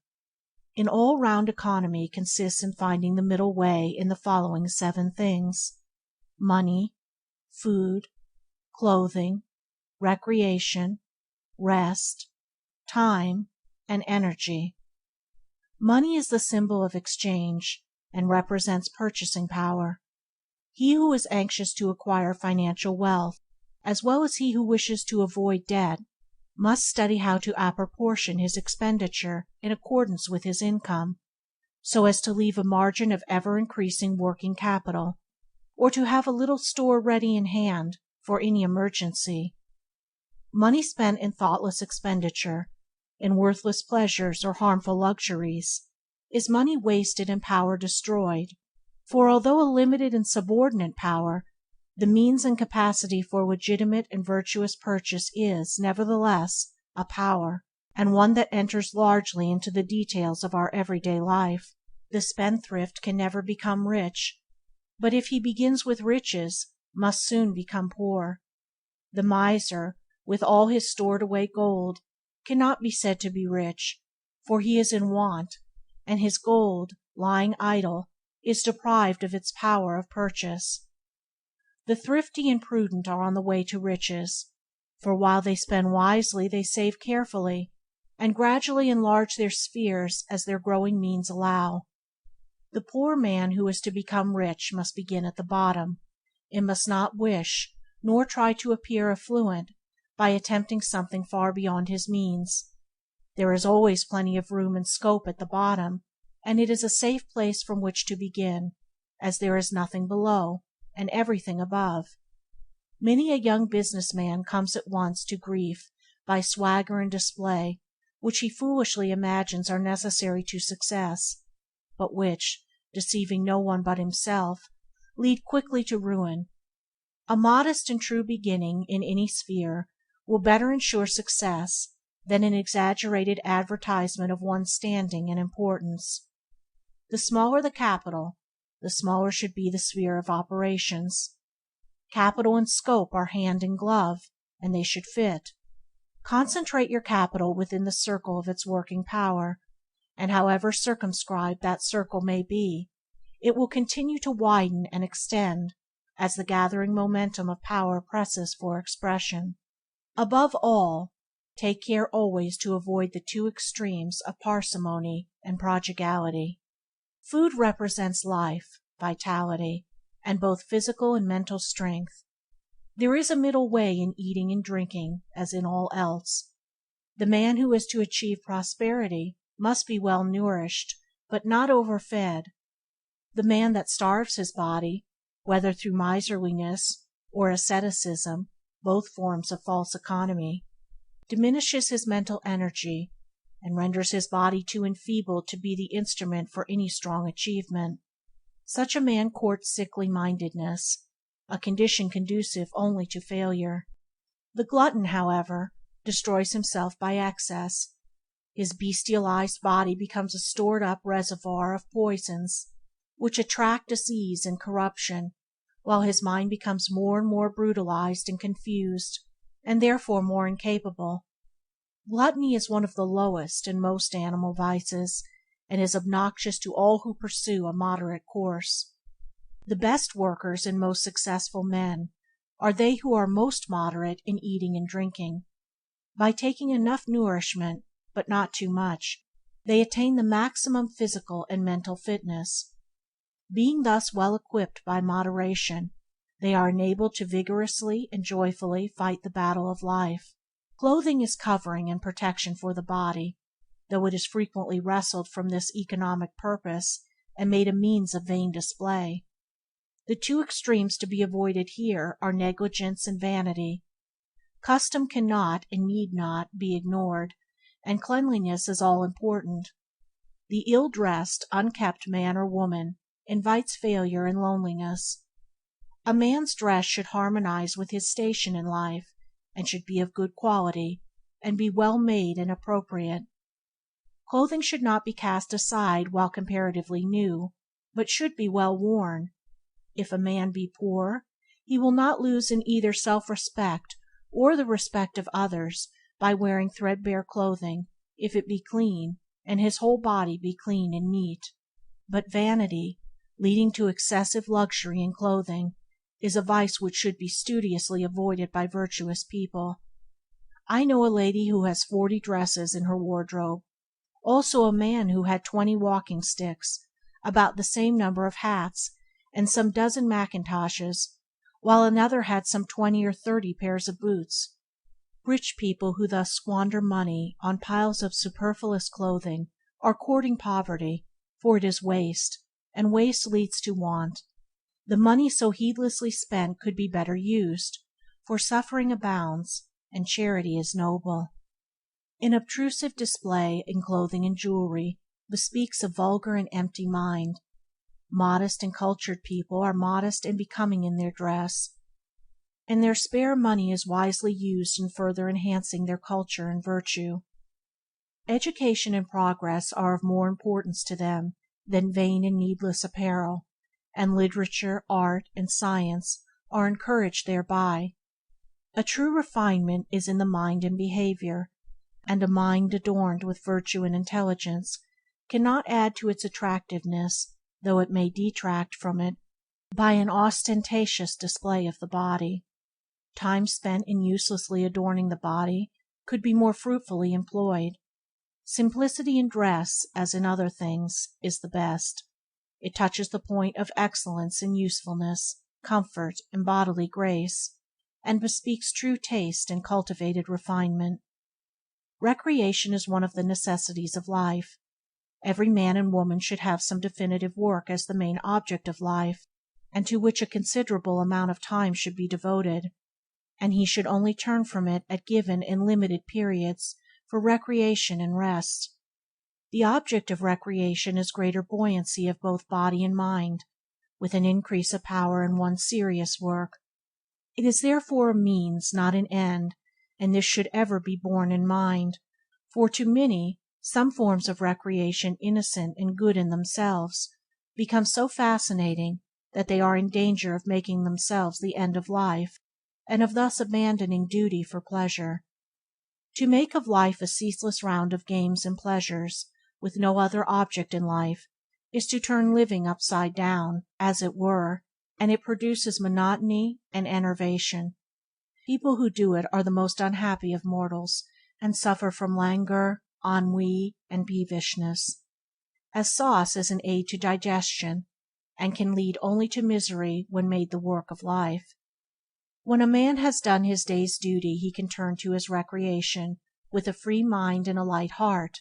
An all-round economy consists in finding the middle way in the following 7 things: money, food, clothing, recreation, rest, time, and energy. Money is the symbol of exchange, and represents purchasing power. He who is anxious to acquire financial wealth, as well as he who wishes to avoid debt, must study how to apportion his expenditure in accordance with his income, so as to leave a margin of ever-increasing working capital, or to have a little store ready in hand for any emergency. Money spent in thoughtless expenditure, in worthless pleasures or harmful luxuries, is money wasted and power destroyed, for although a limited and subordinate power, the means and capacity for legitimate and virtuous purchase is, nevertheless, a power, and one that enters largely into the details of our everyday life. The spendthrift can never become rich, but if he begins with riches, must soon become poor. The miser, with all his stored away gold, cannot be said to be rich, for he is in want, and his gold, lying idle, is deprived of its power of purchase. The thrifty and prudent are on the way to riches, for while they spend wisely they save carefully, and gradually enlarge their spheres as their growing means allow. The poor man who is to become rich must begin at the bottom, and must not wish, nor try to appear affluent by attempting something far beyond his means. There is always plenty of room and scope at the bottom, and it is a safe place from which to begin, as there is nothing below, and everything above. Many a young business man comes at once to grief by swagger and display, which he foolishly imagines are necessary to success, but which, deceiving no one but himself, lead quickly to ruin. A modest and true beginning in any sphere will better ensure success than an exaggerated advertisement of one's standing and importance. The smaller the capital, the smaller should be the sphere of operations. Capital and scope are hand in glove, and they should fit. Concentrate your capital within the circle of its working power, and however circumscribed that circle may be, it will continue to widen and extend as the gathering momentum of power presses for expression. Above all, take care always to avoid the 2 extremes of parsimony and prodigality. Food represents life, vitality, and both physical and mental strength. There is a middle way in eating and drinking, as in all else. The man who is to achieve prosperity must be well nourished, but not overfed. The man that starves his body, whether through miserliness or asceticism, both forms of false economy, diminishes his mental energy, and renders his body too enfeebled to be the instrument for any strong achievement. Such a man courts sickly-mindedness, a condition conducive only to failure. The glutton, however, destroys himself by excess. His bestialized body becomes a stored-up reservoir of poisons, which attract disease and corruption, while his mind becomes more and more brutalized and confused, and therefore more incapable. Gluttony is one of the lowest and most animal vices, and is obnoxious to all who pursue a moderate course. The best workers and most successful men are they who are most moderate in eating and drinking. By taking enough nourishment, but not too much, they attain the maximum physical and mental fitness. Being thus well equipped by moderation, they are enabled to vigorously and joyfully fight the battle of life. Clothing is covering and protection for the body, though it is frequently wrested from this economic purpose and made a means of vain display. The two extremes to be avoided here are negligence and vanity. Custom cannot and need not be ignored, and cleanliness is all important. The ill-dressed, unkempt man or woman invites failure and loneliness. A man's dress should harmonize with his station in life, and should be of good quality, and be well made and appropriate. Clothing should not be cast aside while comparatively new, but should be well worn. If a man be poor, he will not lose in either self-respect or the respect of others by wearing threadbare clothing, if it be clean, and his whole body be clean and neat. But vanity, leading to excessive luxury in clothing, is a vice which should be studiously avoided by virtuous people. I know a lady who has 40 dresses in her wardrobe, also a man who had 20 walking sticks, about the same number of hats, and some dozen mackintoshes, while another had some 20 or 30 pairs of boots. Rich people who thus squander money on piles of superfluous clothing are courting poverty, for it is waste, and waste leads to want. The money so heedlessly spent could be better used, for suffering abounds, and charity is noble. An obtrusive display in clothing and jewelry bespeaks a vulgar and empty mind. Modest and cultured people are modest and becoming in their dress, and their spare money is wisely used in further enhancing their culture and virtue. Education and progress are of more importance to them than vain and needless apparel, and literature, art, and science are encouraged thereby. A true refinement is in the mind and behavior, and a mind adorned with virtue and intelligence cannot add to its attractiveness, though it may detract from it, by an ostentatious display of the body. Time spent in uselessly adorning the body could be more fruitfully employed. Simplicity in dress, as in other things, is the best. It touches the point of excellence in usefulness, comfort, and bodily grace, and bespeaks true taste and cultivated refinement. Recreation is one of the necessities of life. Every man and woman should have some definitive work as the main object of life, and to which a considerable amount of time should be devoted, and he should only turn from it at given and limited periods for recreation and rest. The object of recreation is greater buoyancy of both body and mind, with an increase of power in one's serious work. It is therefore a means, not an end, and this should ever be borne in mind, for to many some forms of recreation, innocent and good in themselves, become so fascinating that they are in danger of making themselves the end of life, and of thus abandoning duty for pleasure. To make of life a ceaseless round of games and pleasures, with no other object in life, is to turn living upside down, as it were, and it produces monotony and enervation. People who do it are the most unhappy of mortals, and suffer from languor, ennui, and peevishness. As sauce is an aid to digestion, and can lead only to misery when made the work of life. When a man has done his day's duty he can turn to his recreation with a free mind and a light heart,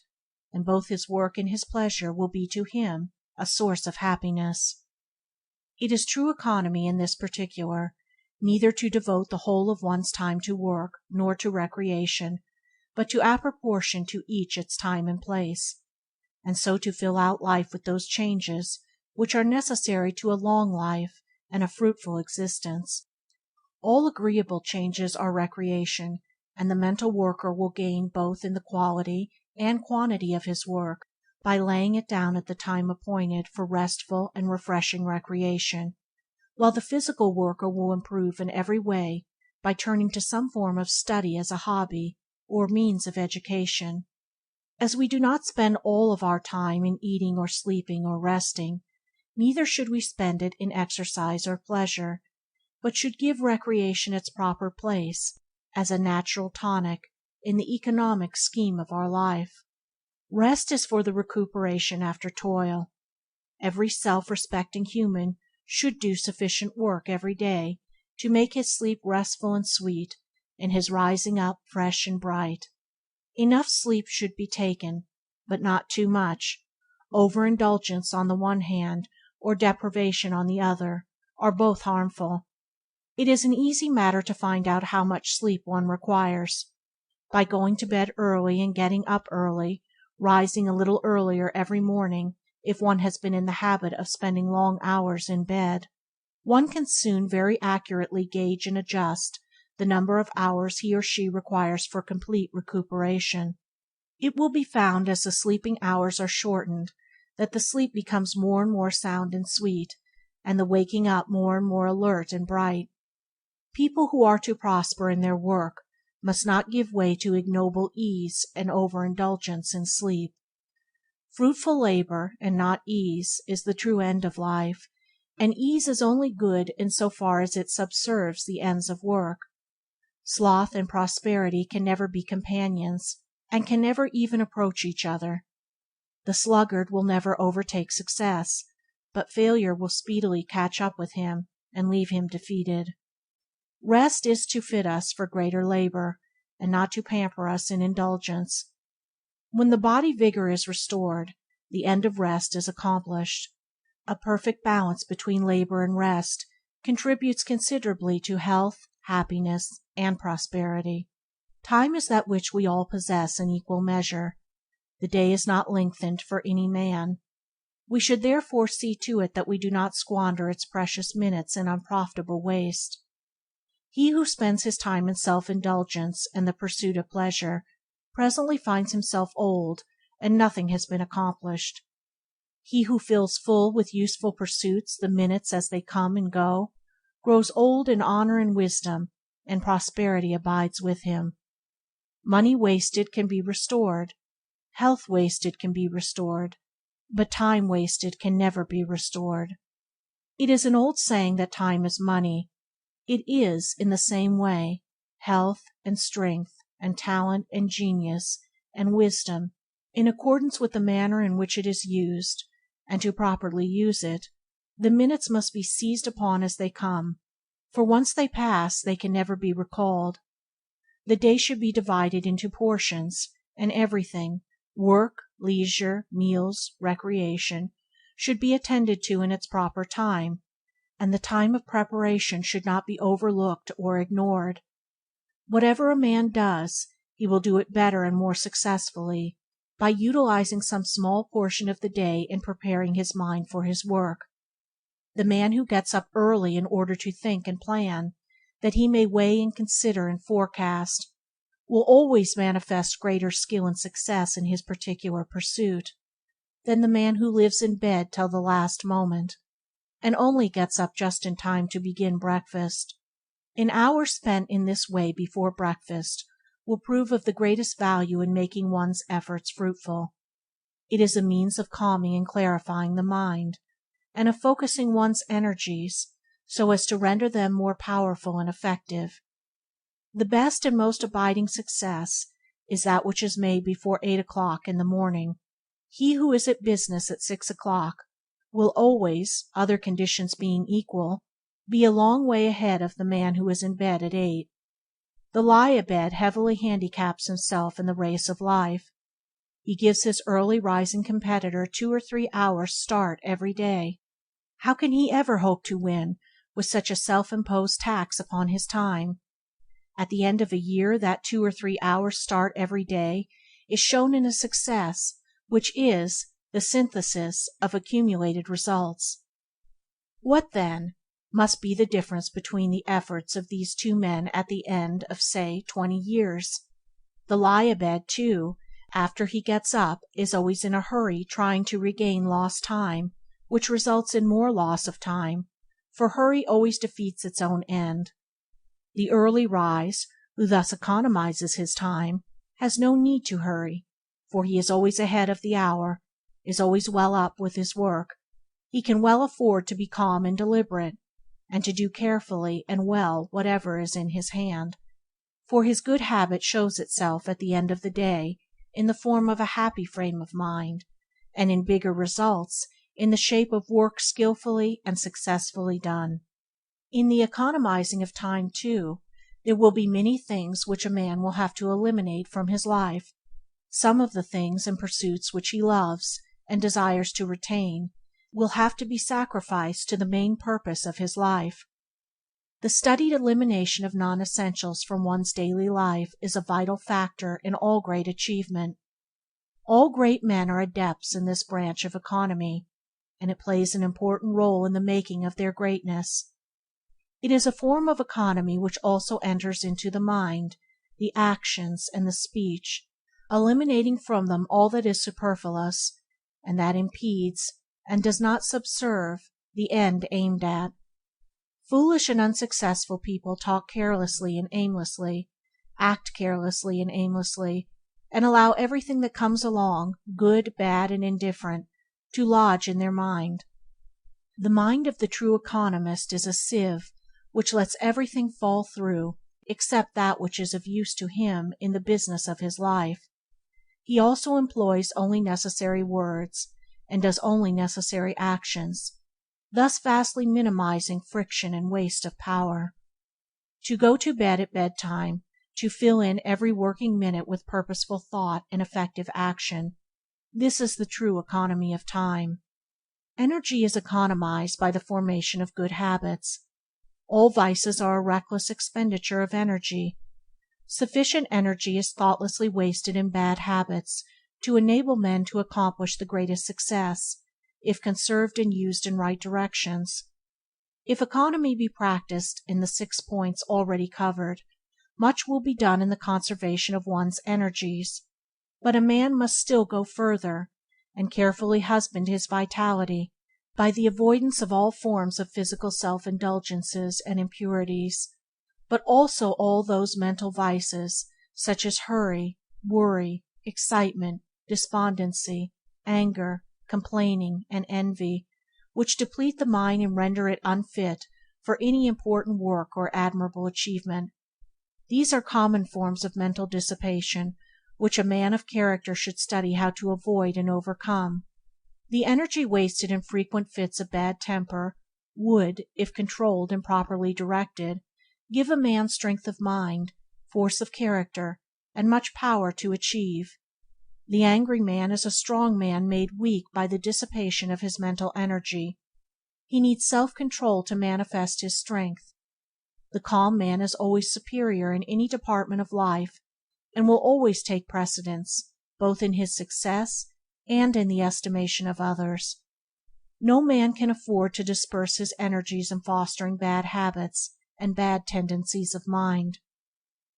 and both his work and his pleasure will be to him a source of happiness. It is true economy in this particular, neither to devote the whole of one's time to work nor to recreation, but to apportion to each its time and place, and so to fill out life with those changes which are necessary to a long life and a fruitful existence. All agreeable changes are recreation, and the mental worker will gain both in the quality and quantity of his work by laying it down at the time appointed for restful and refreshing recreation, while the physical worker will improve in every way by turning to some form of study as a hobby or means of education. As we do not spend all of our time in eating or sleeping or resting, neither should we spend it in exercise or pleasure, but should give recreation its proper place as a natural tonic in the economic scheme of our life. Rest is for the recuperation after toil. Every self-respecting human should do sufficient work every day to make his sleep restful and sweet, and his rising up fresh and bright. Enough sleep should be taken, but not too much. Overindulgence on the one hand, or deprivation on the other, are both harmful. It is an easy matter to find out how much sleep one requires. By going to bed early and getting up early, rising a little earlier every morning if one has been in the habit of spending long hours in bed, one can soon very accurately gauge and adjust the number of hours he or she requires for complete recuperation. It will be found as the sleeping hours are shortened that the sleep becomes more and more sound and sweet, and the waking up more and more alert and bright. People who are to prosper in their work must not give way to ignoble ease and overindulgence in sleep. Fruitful labor, and not ease, is the true end of life, and ease is only good in so far as it subserves the ends of work. Sloth and prosperity can never be companions, and can never even approach each other. The sluggard will never overtake success, but failure will speedily catch up with him and leave him defeated. Rest is to fit us for greater labor, and not to pamper us in indulgence. When the body vigor is restored, the end of rest is accomplished. A perfect balance between labor and rest contributes considerably to health, happiness, and prosperity. Time is that which we all possess in equal measure. The day is not lengthened for any man. We should therefore see to it that we do not squander its precious minutes in unprofitable waste. He who spends his time in self-indulgence and the pursuit of pleasure presently finds himself old, and nothing has been accomplished. He who fills full with useful pursuits the minutes as they come and go grows old in honor and wisdom, and prosperity abides with him. Money wasted can be restored, health wasted can be restored, but time wasted can never be restored. It is an old saying that time is money. It is, in the same way, health and strength and talent and genius and wisdom, in accordance with the manner in which it is used, and to properly use it, the minutes must be seized upon as they come, for once they pass they can never be recalled. The day should be divided into portions, and everything, work, leisure, meals, recreation, should be attended to in its proper time, and the time of preparation should not be overlooked or ignored. Whatever a man does, he will do it better and more successfully by utilizing some small portion of the day in preparing his mind for his work. The man who gets up early in order to think and plan, that he may weigh and consider and forecast, will always manifest greater skill and success in his particular pursuit than the man who lives in bed till the last moment, and only gets up just in time to begin breakfast. An hour spent in this way before breakfast will prove of the greatest value in making one's efforts fruitful. It is a means of calming and clarifying the mind, and of focusing one's energies so as to render them more powerful and effective. The best and most abiding success is that which is made before 8 o'clock in the morning. He who is at business at 6 o'clock will always, other conditions being equal, be a long way ahead of the man who is in bed at 8. The lie-a-bed heavily handicaps himself in the race of life. He gives his early rising competitor 2 or 3 hours start every day. How can he ever hope to win with such a self-imposed tax upon his time? At the end of a year that 2 or 3 hours start every day is shown in a success which is the synthesis of accumulated results. What, then, must be the difference between the efforts of these two men at the end of, say, 20 years? The lie-a-bed, too, after he gets up, is always in a hurry trying to regain lost time, which results in more loss of time, for hurry always defeats its own end. The early rise, who thus economizes his time, has no need to hurry, for he is always ahead of the hour, is always well up with his work. He can well afford to be calm and deliberate, and to do carefully and well whatever is in his hand, for his good habit shows itself at the end of the day in the form of a happy frame of mind, and in bigger results in the shape of work skillfully and successfully done. In the economizing of time, too, there will be many things which a man will have to eliminate from his life. Some of the things and pursuits which he loves and desires to retain will have to be sacrificed to the main purpose of his life. The studied elimination of non-essentials from one's daily life is a vital factor in all great achievement. All great men are adepts in this branch of economy, and it plays an important role in the making of their greatness. It is a form of economy which also enters into the mind, the actions, and the speech, eliminating from them all that is superfluous, and that impedes, and does not subserve, the end aimed at. Foolish and unsuccessful people talk carelessly and aimlessly, act carelessly and aimlessly, and allow everything that comes along, good, bad, and indifferent, to lodge in their mind. The mind of the true economist is a sieve which lets everything fall through except that which is of use to him in the business of his life. He also employs only necessary words, and does only necessary actions, thus vastly minimizing friction and waste of power. To go to bed at bedtime, to fill in every working minute with purposeful thought and effective action, this is the true economy of time. Energy is economized by the formation of good habits. All vices are a reckless expenditure of energy. Sufficient energy is thoughtlessly wasted in bad habits to enable men to accomplish the greatest success, if conserved and used in right directions. If economy be practiced in the 6 points already covered, much will be done in the conservation of one's energies, but a man must still go further, and carefully husband his vitality by the avoidance of all forms of physical self-indulgences and impurities, but also all those mental vices, such as hurry, worry, excitement, despondency, anger, complaining, and envy, which deplete the mind and render it unfit for any important work or admirable achievement. These are common forms of mental dissipation which a man of character should study how to avoid and overcome. The energy wasted in frequent fits of bad temper would, if controlled and properly directed, give a man strength of mind, force of character, and much power to achieve. The angry man is a strong man made weak by the dissipation of his mental energy. He needs self-control to manifest his strength. The calm man is always superior in any department of life, and will always take precedence, both in his success and in the estimation of others. No man can afford to disperse his energies in fostering bad habits and bad tendencies of mind.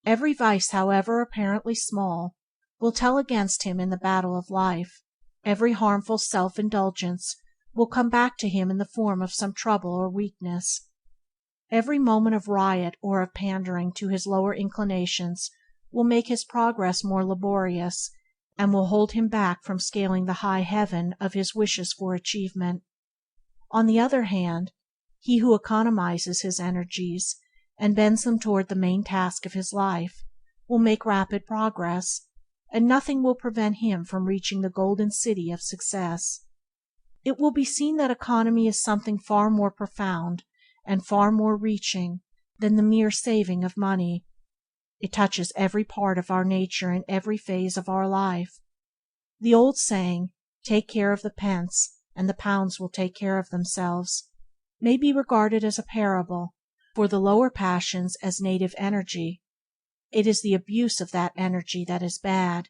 Every vice, however apparently small, will tell against him in the battle of life. Every harmful self-indulgence will come back to him in the form of some trouble or weakness. Every moment of riot or of pandering to his lower inclinations will make his progress more laborious, and will hold him back from scaling the high heaven of his wishes for achievement. On the other hand, he who economizes his energies, and bends them toward the main task of his life, will make rapid progress, and nothing will prevent him from reaching the golden city of success. It will be seen that economy is something far more profound and far more reaching than the mere saving of money. It touches every part of our nature in every phase of our life. The old saying, "Take care of the pence, and the pounds will take care of themselves," may be regarded as a parable, for the lower passions as native energy. It is the abuse of that energy that is bad,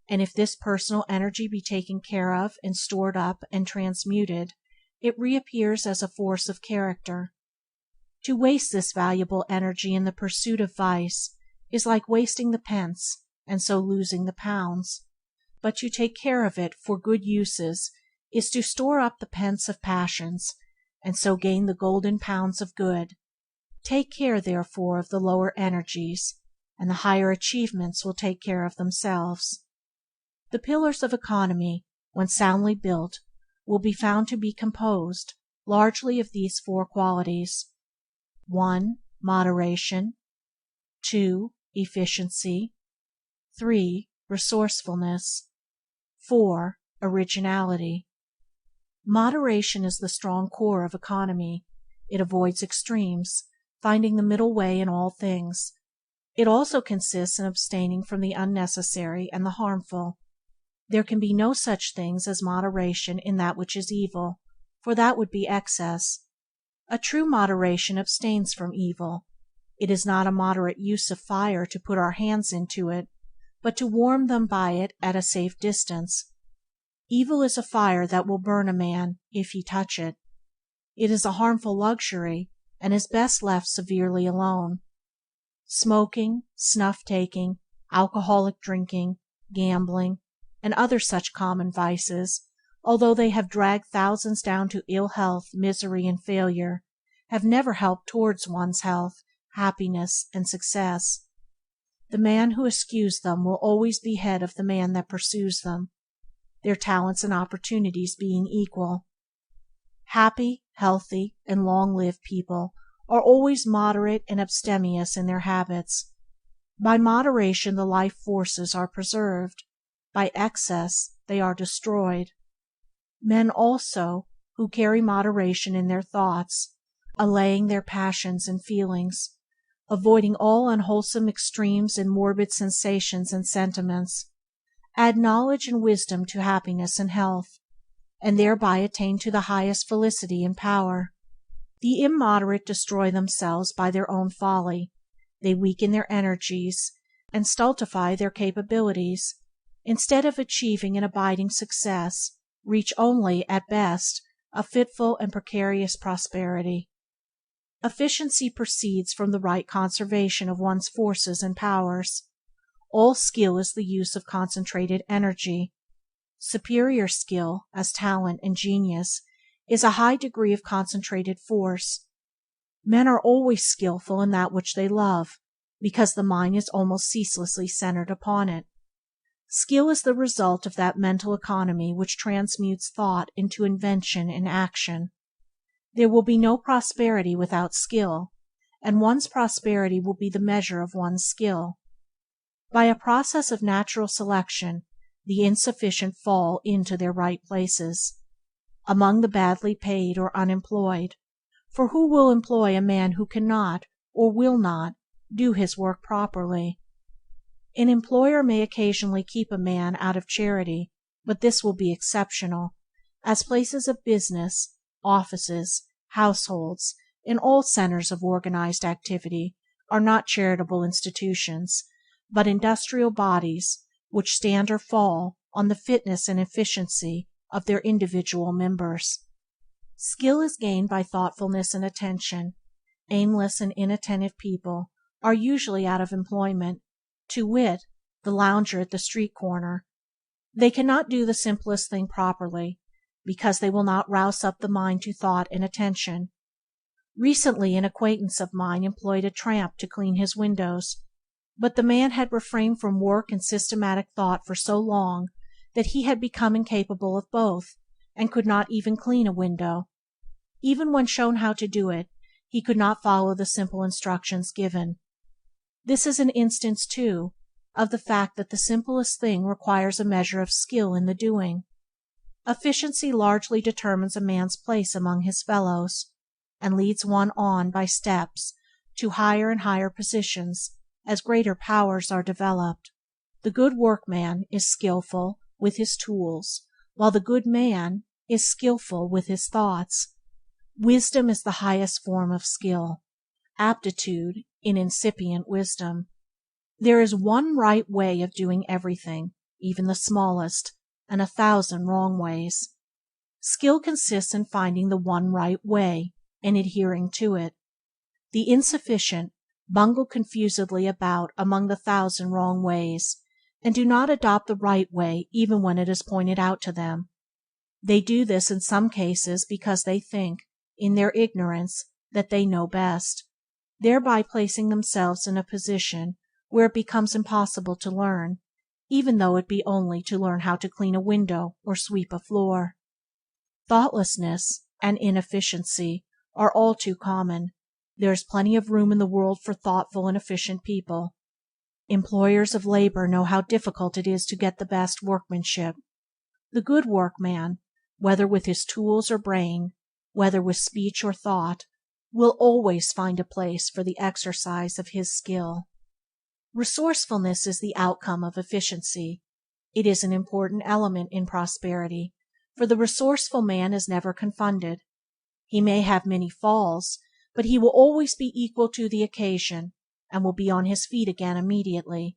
and if this personal energy be taken care of and stored up and transmuted, it reappears as a force of character. To waste this valuable energy in the pursuit of vice is like wasting the pence, and so losing the pounds. but to take care of it for good uses is to store up the pence of passions, and so gain the golden pounds of good. Take care, therefore, of the lower energies, and the higher achievements will take care of themselves. The pillars of economy, when soundly built, will be found to be composed largely of these four qualities: 1. Moderation. 2. Efficiency. 3. Resourcefulness. 4. Originality. Moderation is the strong core of economy. It avoids extremes, finding the middle way in all things. It also consists in abstaining from the unnecessary and the harmful. There can be no such things as moderation in that which is evil, for that would be excess. A true moderation abstains from evil. It is not a moderate use of fire to put our hands into it, but to warm them by it at a safe distance. Evil is a fire that will burn a man if he touch it. It is a harmful luxury, and is best left severely alone. Smoking, snuff-taking, alcoholic drinking, gambling, and other such common vices, although they have dragged thousands down to ill health, misery, and failure, have never helped towards one's health, happiness, and success. The man who eschews them will always be head of the man that pursues them, their talents and opportunities being equal. Happy, healthy, and long-lived people are always moderate and abstemious in their habits. By moderation the life forces are preserved. By excess they are destroyed. Men also who carry moderation in their thoughts, allaying their passions and feelings, avoiding all unwholesome extremes in morbid sensations and sentiments, add knowledge and wisdom to happiness and health, and thereby attain to the highest felicity and power. The immoderate destroy themselves by their own folly. They weaken their energies and stultify their capabilities. Instead of achieving an abiding success, reach only, at best, a fitful and precarious prosperity. Efficiency proceeds from the right conservation of one's forces and powers. All skill is the use of concentrated energy. Superior skill, as talent and genius, is a high degree of concentrated force. Men are always skillful in that which they love, because the mind is almost ceaselessly centered upon it. Skill is the result of that mental economy which transmutes thought into invention and action. There will be no prosperity without skill, and one's prosperity will be the measure of one's skill. By a process of natural selection, the insufficient fall into their right places, among the badly paid or unemployed, for who will employ a man who cannot, or will not, do his work properly? An employer may occasionally keep a man out of charity, but this will be exceptional, as places of business, offices, households, and all centers of organized activity are not charitable institutions, but industrial bodies which stand or fall on the fitness and efficiency of their individual members. Skill is gained by thoughtfulness and attention. Aimless and inattentive people are usually out of employment, to wit, the lounger at the street corner. They cannot do the simplest thing properly, because they will not rouse up the mind to thought and attention. Recently an acquaintance of mine employed a tramp to clean his windows, but the man had refrained from work and systematic thought for so long that he had become incapable of both, and could not even clean a window. Even when shown how to do it, he could not follow the simple instructions given. This is an instance, too, of the fact that the simplest thing requires a measure of skill in the doing. Efficiency largely determines a man's place among his fellows, and leads one on by steps to higher and higher positions as greater powers are developed. The good workman is skillful with his tools, while the good man is skillful with his thoughts. Wisdom is the highest form of skill, aptitude in incipient wisdom. There is one right way of doing everything, even the smallest, and 1,000 wrong ways. Skill consists in finding the one right way and adhering to it. The insufficient bungle confusedly about among the 1,000 wrong ways, and do not adopt the right way even when it is pointed out to them. They do this in some cases because they think, in their ignorance, that they know best, thereby placing themselves in a position where it becomes impossible to learn, even though it be only to learn how to clean a window or sweep a floor. Thoughtlessness and inefficiency are all too common. There is plenty of room in the world for thoughtful and efficient people. Employers of labor know how difficult it is to get the best workmanship. The good workman, whether with his tools or brain, whether with speech or thought, will always find a place for the exercise of his skill. Resourcefulness is the outcome of efficiency. It is an important element in prosperity, for the resourceful man is never confounded. He may have many falls, but he will always be equal to the occasion, and will be on his feet again immediately.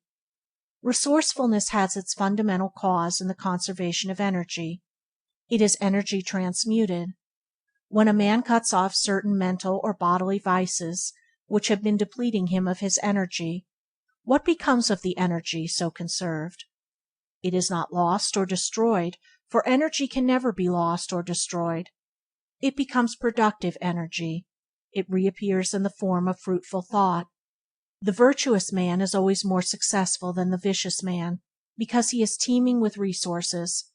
Resourcefulness has its fundamental cause in the conservation of energy. It is energy transmuted. When a man cuts off certain mental or bodily vices which have been depleting him of his energy, what becomes of the energy so conserved? It is not lost or destroyed, for energy can never be lost or destroyed. It becomes productive energy. It reappears in the form of fruitful thought. The virtuous man is always more successful than the vicious man, because he is teeming with resources.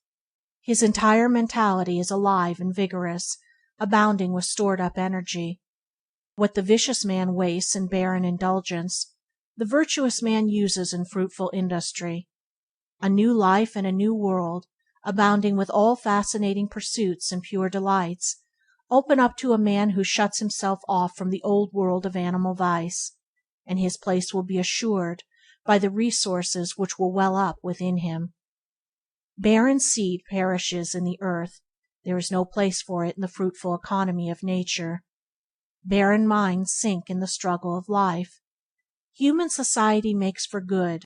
His entire mentality is alive and vigorous, abounding with stored up energy. What the vicious man wastes in barren indulgence, the virtuous man uses in fruitful industry. A new life and a new world, abounding with all fascinating pursuits and pure delights, open up to a man who shuts himself off from the old world of animal vice, and his place will be assured by the resources which will well up within him. Barren seed perishes in the earth. There is no place for it in the fruitful economy of nature. Barren minds sink in the struggle of life. Human society makes for good,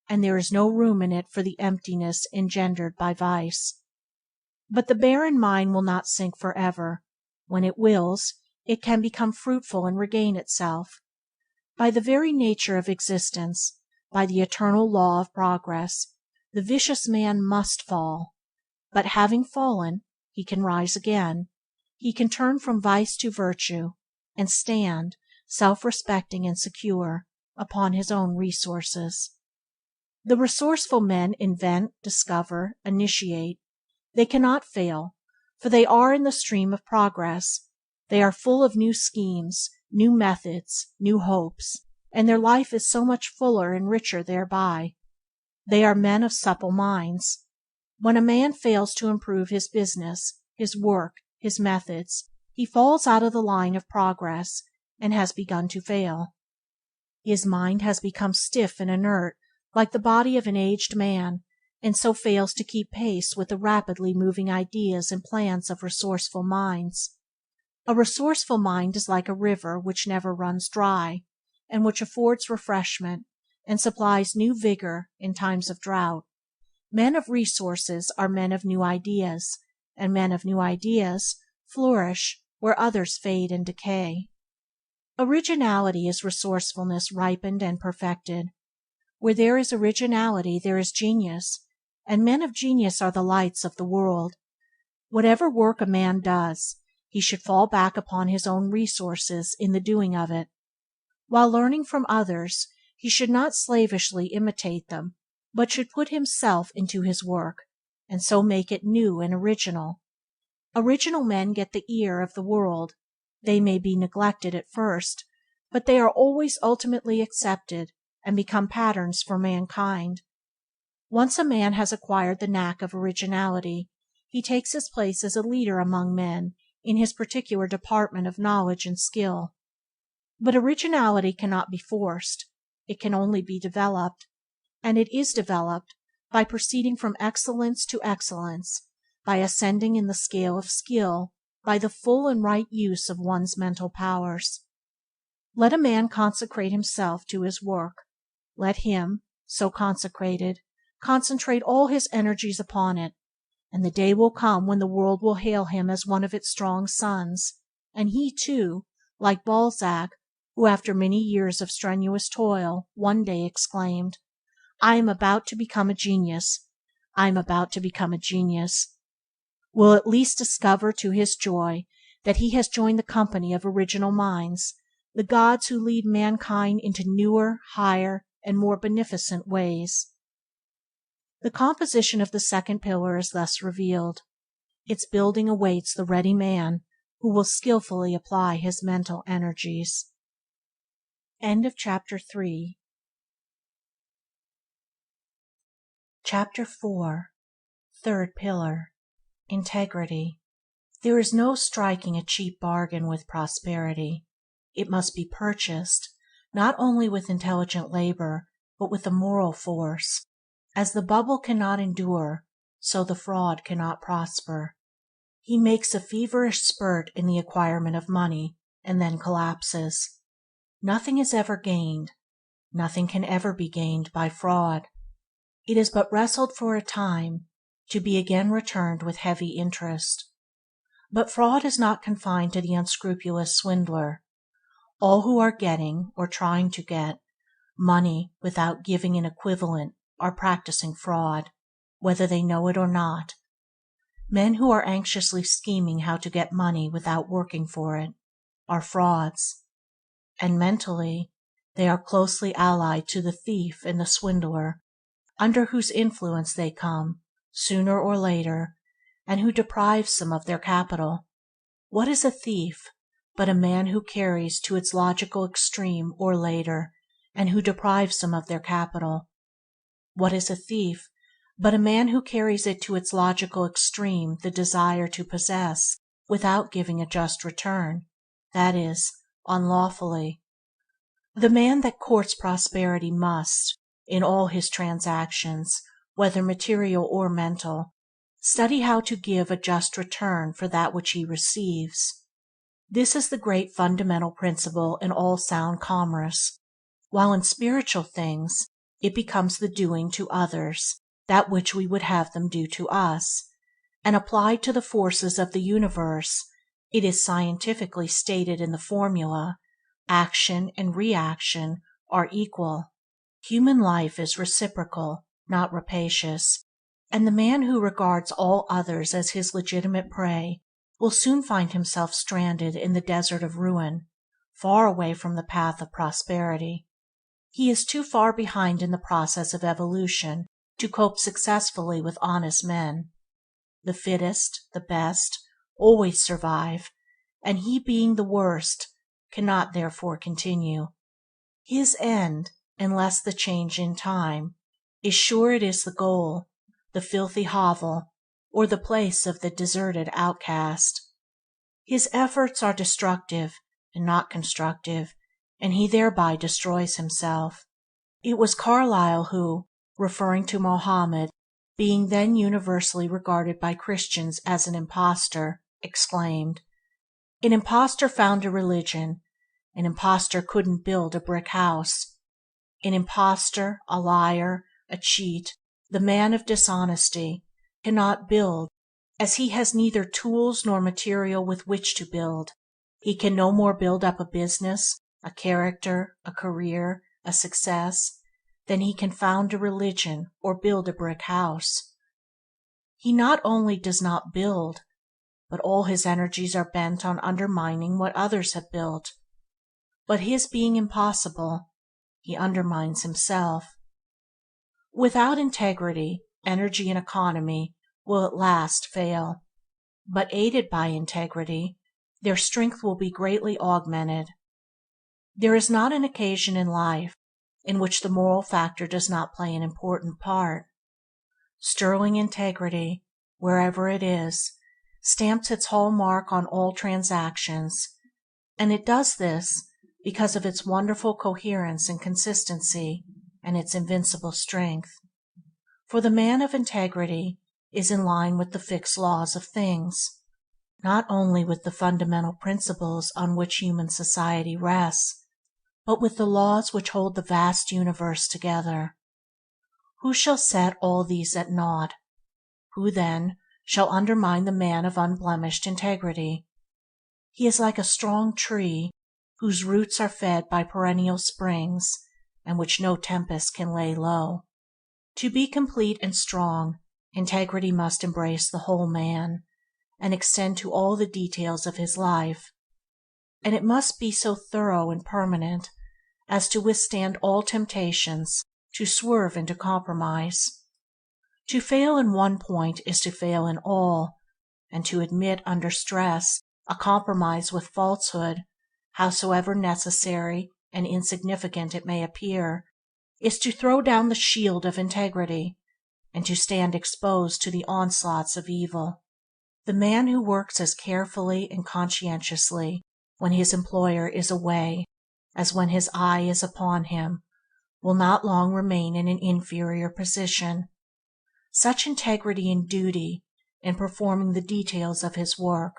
and there is no room in it for the emptiness engendered by vice. But the barren mind will not sink forever. When it wills, it can become fruitful and regain itself. By the very nature of existence, by the eternal law of progress, the vicious man must fall. But having fallen, he can rise again. He can turn from vice to virtue, and stand, self-respecting and secure, upon his own resources. The resourceful men invent, discover, initiate. They cannot fail, for they are in the stream of progress. They are full of new schemes, new methods, new hopes, and their life is so much fuller and richer thereby. They are men of supple minds. When a man fails to improve his business, his work, his methods, he falls out of the line of progress, and has begun to fail. His mind has become stiff and inert, like the body of an aged man, and so fails to keep pace with the rapidly moving ideas and plans of resourceful minds. A resourceful mind is like a river which never runs dry, and which affords refreshment, and supplies new vigor in times of drought. Men of resources are men of new ideas, and men of new ideas flourish where others fade and decay. Originality is resourcefulness ripened and perfected. Where there is originality there is genius, and men of genius are the lights of the world. Whatever work a man does, he should fall back upon his own resources in the doing of it. While learning from others, he should not slavishly imitate them, but should put himself into his work, and so make it new and original. Original men get the ear of the world. They may be neglected at first, but they are always ultimately accepted, and become patterns for mankind. Once a man has acquired the knack of originality, he takes his place as a leader among men in his particular department of knowledge and skill. But originality cannot be forced. It can only be developed, and it is developed by proceeding from excellence to excellence, by ascending in the scale of skill, by the full and right use of one's mental powers. Let a man consecrate himself to his work. Let him, so consecrated, concentrate all his energies upon it, and the day will come when the world will hail him as one of its strong sons, and he too, like Balzac, who after many years of strenuous toil one day exclaimed, I am about to become a genius. I am about to become a genius, will at least discover to his joy that he has joined the company of original minds, the gods who lead mankind into newer, higher, and more beneficent ways. The composition of the second pillar is thus revealed. Its building awaits the ready man who will skillfully apply his mental energies. End of chapter 3. Chapter 4. Third pillar. Integrity. There is no striking a cheap bargain with prosperity. It must be purchased, not only with intelligent labor, but with a moral force. As the bubble cannot endure, so the fraud cannot prosper. He makes a feverish spurt in the acquirement of money, and then collapses. Nothing is ever gained, nothing can ever be gained by fraud. It is but wrested for a time, to be again returned with heavy interest. But fraud is not confined to the unscrupulous swindler. All who are getting, or trying to get, money without giving an equivalent are practicing fraud, whether they know it or not. Men who are anxiously scheming how to get money without working for it are frauds, and mentally they are closely allied to the thief and the swindler, under whose influence they come, sooner or later, and who deprives them of their capital. What is a thief but a man who carries to its logical extreme or later, and who deprives them of their capital? What is a thief but a man who carries it to its logical extreme, the desire to possess, without giving a just return, that is, unlawfully? The man that courts prosperity must, in all his transactions, whether material or mental, study how to give a just return for that which he receives. This is the great fundamental principle in all sound commerce, while in spiritual things it becomes the doing to others that which we would have them do to us, and applied to the forces of the universe it is scientifically stated in the formula, action and reaction are equal. Human life is reciprocal, not rapacious, and the man who regards all others as his legitimate prey will soon find himself stranded in the desert of ruin, far away from the path of prosperity. He is too far behind in the process of evolution to cope successfully with honest men. The fittest, the best, always survive, and he being the worst cannot therefore continue. His end, unless the change in time, is sure it is the goal, the filthy hovel, or the place of the deserted outcast. His efforts are destructive and not constructive, and he thereby destroys himself. It was Carlyle who, referring to Mohammed, being then universally regarded by Christians as an impostor, exclaimed, "An impostor found a religion. An impostor couldn't build a brick house." An impostor, a liar, a cheat, the man of dishonesty, cannot build, as he has neither tools nor material with which to build. He can no more build up a business, a character, a career, a success, than he can found a religion or build a brick house. He not only does not build, but all his energies are bent on undermining what others have built. But his being impossible, he undermines himself. Without integrity, energy and economy will at last fail, but aided by integrity, their strength will be greatly augmented. There is not an occasion in life in which the moral factor does not play an important part. Sterling integrity, wherever it is, stamps its hallmark on all transactions, and it does this because of its wonderful coherence and consistency, and its invincible strength. For the man of integrity is in line with the fixed laws of things, not only with the fundamental principles on which human society rests, but with the laws which hold the vast universe together. Who shall set all these at naught? Who, then, shall undermine the man of unblemished integrity? He is like a strong tree whose roots are fed by perennial springs, and which no tempest can lay low. To be complete and strong, integrity must embrace the whole man, and extend to all the details of his life, and it must be so thorough and permanent as to withstand all temptations to swerve into compromise. To fail in one point is to fail in all, and to admit under stress a compromise with falsehood, howsoever necessary and insignificant it may appear, is to throw down the shield of integrity, and to stand exposed to the onslaughts of evil. The man who works as carefully and conscientiously when his employer is away as when his eye is upon him will not long remain in an inferior position. Such integrity and duty in performing the details of his work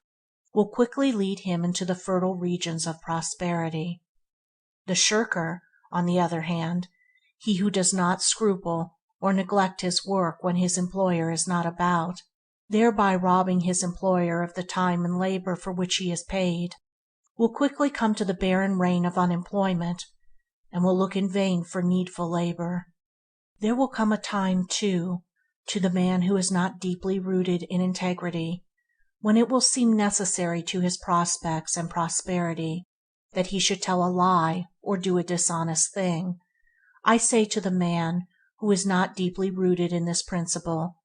will quickly lead him into the fertile regions of prosperity. The shirker, on the other hand, he who does not scruple or neglect his work when his employer is not about, thereby robbing his employer of the time and labor for which he is paid, will quickly come to the barren reign of unemployment, and will look in vain for needful labor. There will come a time, too, to the man who is not deeply rooted in integrity, when it will seem necessary to his prospects and prosperity that he should tell a lie or do a dishonest thing. I say to the man who is not deeply rooted in this principle,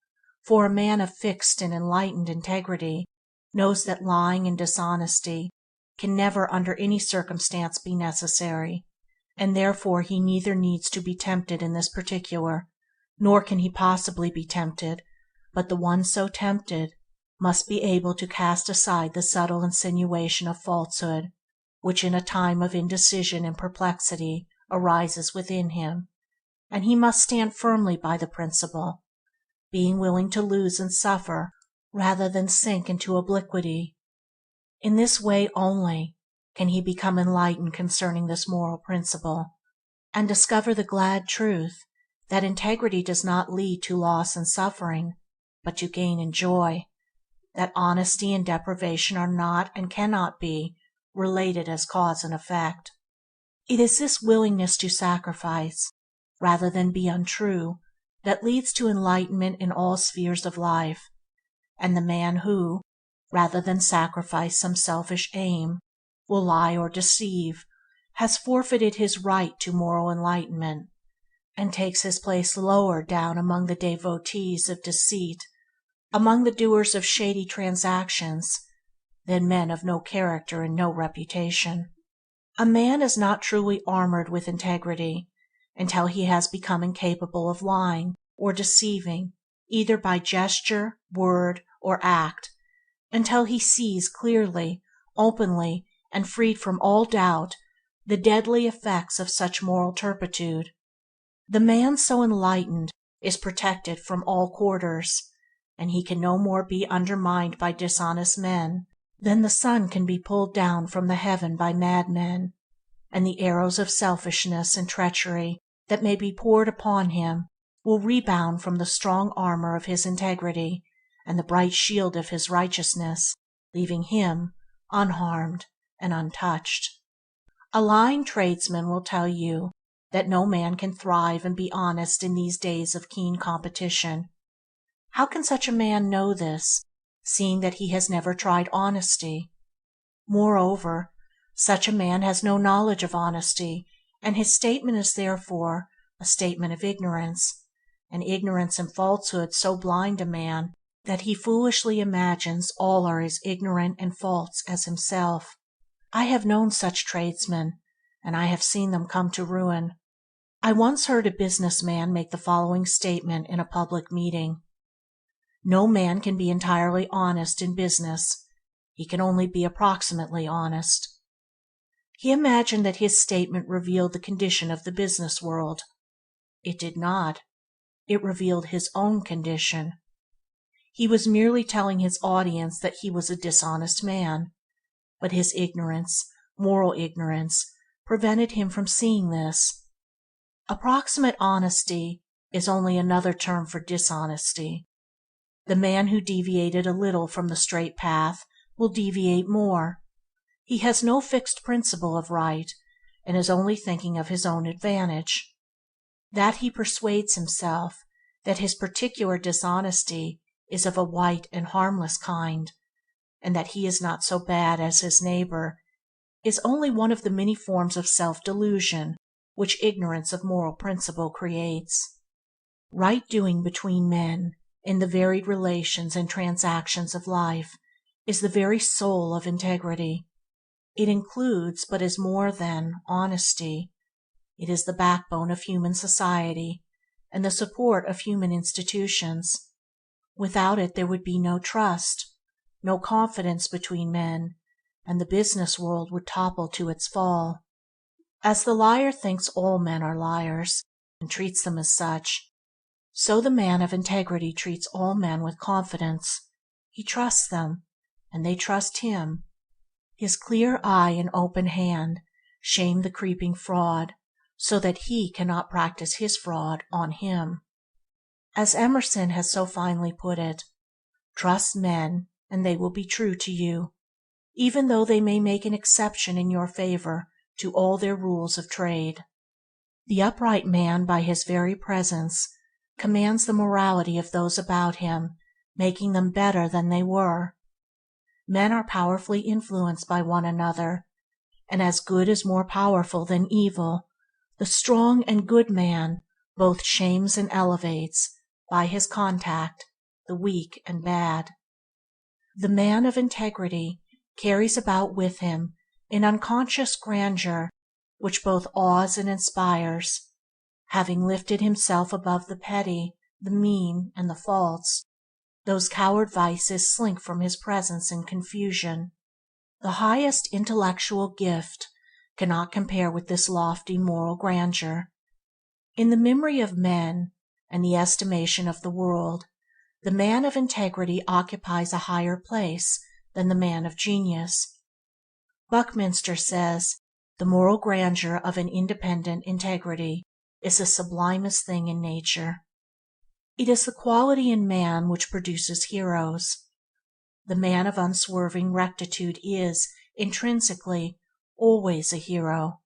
for a man of fixed and enlightened integrity knows that lying and dishonesty can never under any circumstance be necessary, and therefore he neither needs to be tempted in this particular, nor can he possibly be tempted, but the one so tempted must be able to cast aside the subtle insinuation of falsehood which in a time of indecision and perplexity arises within him, and he must stand firmly by the principle, being willing to lose and suffer rather than sink into obliquity. In this way only can he become enlightened concerning this moral principle, and discover the glad truth that integrity does not lead to loss and suffering, but to gain and joy, that honesty and deprivation are not and cannot be related as cause and effect. It is this willingness to sacrifice, rather than be untrue, that leads to enlightenment in all spheres of life, and the man who, rather than sacrifice some selfish aim, will lie or deceive, has forfeited his right to moral enlightenment, and takes his place lower down among the devotees of deceit, among the doers of shady transactions, than men of no character and no reputation. A man is not truly armored with integrity until he has become incapable of lying or deceiving either by gesture, word, or act, until he sees clearly, openly, and freed from all doubt the deadly effects of such moral turpitude. The man so enlightened is protected from all quarters, and he can no more be undermined by dishonest men than the sun can be pulled down from the heaven by madmen, and the arrows of selfishness and treachery that may be poured upon him will rebound from the strong armor of his integrity and the bright shield of his righteousness, leaving him unharmed and untouched. A lying tradesman will tell you that no man can thrive and be honest in these days of keen competition. How can such a man know this, seeing that he has never tried honesty? Moreover, such a man has no knowledge of honesty, and his statement is therefore a statement of ignorance, and ignorance and falsehood so blind a man that he foolishly imagines all are as ignorant and false as himself. I have known such tradesmen, and I have seen them come to ruin. I once heard a business man make the following statement in a public meeting: "No man can be entirely honest in business. He can only be approximately honest." He imagined that his statement revealed the condition of the business world. It did not. It revealed his own condition. He was merely telling his audience that he was a dishonest man, but his ignorance, moral ignorance, prevented him from seeing this. Approximate honesty is only another term for dishonesty. The man who deviated a little from the straight path will deviate more. He has no fixed principle of right, and is only thinking of his own advantage. That he persuades himself, that his particular dishonesty is of a white and harmless kind, and that he is not so bad as his neighbor, is only one of the many forms of self-delusion which ignorance of moral principle creates. Right doing between men, in the varied relations and transactions of life, is the very soul of integrity. It includes, but is more than, honesty. It is the backbone of human society, and the support of human institutions. Without it there would be no trust, no confidence between men, and the business world would topple to its fall. As the liar thinks all men are liars, and treats them as such, so the man of integrity treats all men with confidence. He trusts them, and they trust him. His clear eye and open hand shame the creeping fraud, so that he cannot practice his fraud on him. As Emerson has so finely put it, trust men and they will be true to you, even though they may make an exception in your favor to all their rules of trade. The upright man by his very presence commands the morality of those about him, making them better than they were. Men are powerfully influenced by one another, and as good is more powerful than evil, the strong and good man both shames and elevates, by his contact, the weak and bad. The man of integrity carries about with him an unconscious grandeur which both awes and inspires. Having lifted himself above the petty, the mean, and the false, those coward vices slink from his presence in confusion. The highest intellectual gift cannot compare with this lofty moral grandeur. In the memory of men and the estimation of the world, the man of integrity occupies a higher place than the man of genius. Buckminster says, "The moral grandeur of an independent integrity is the sublimest thing in nature." It is the quality in man which produces heroes. The man of unswerving rectitude is, intrinsically, always a hero.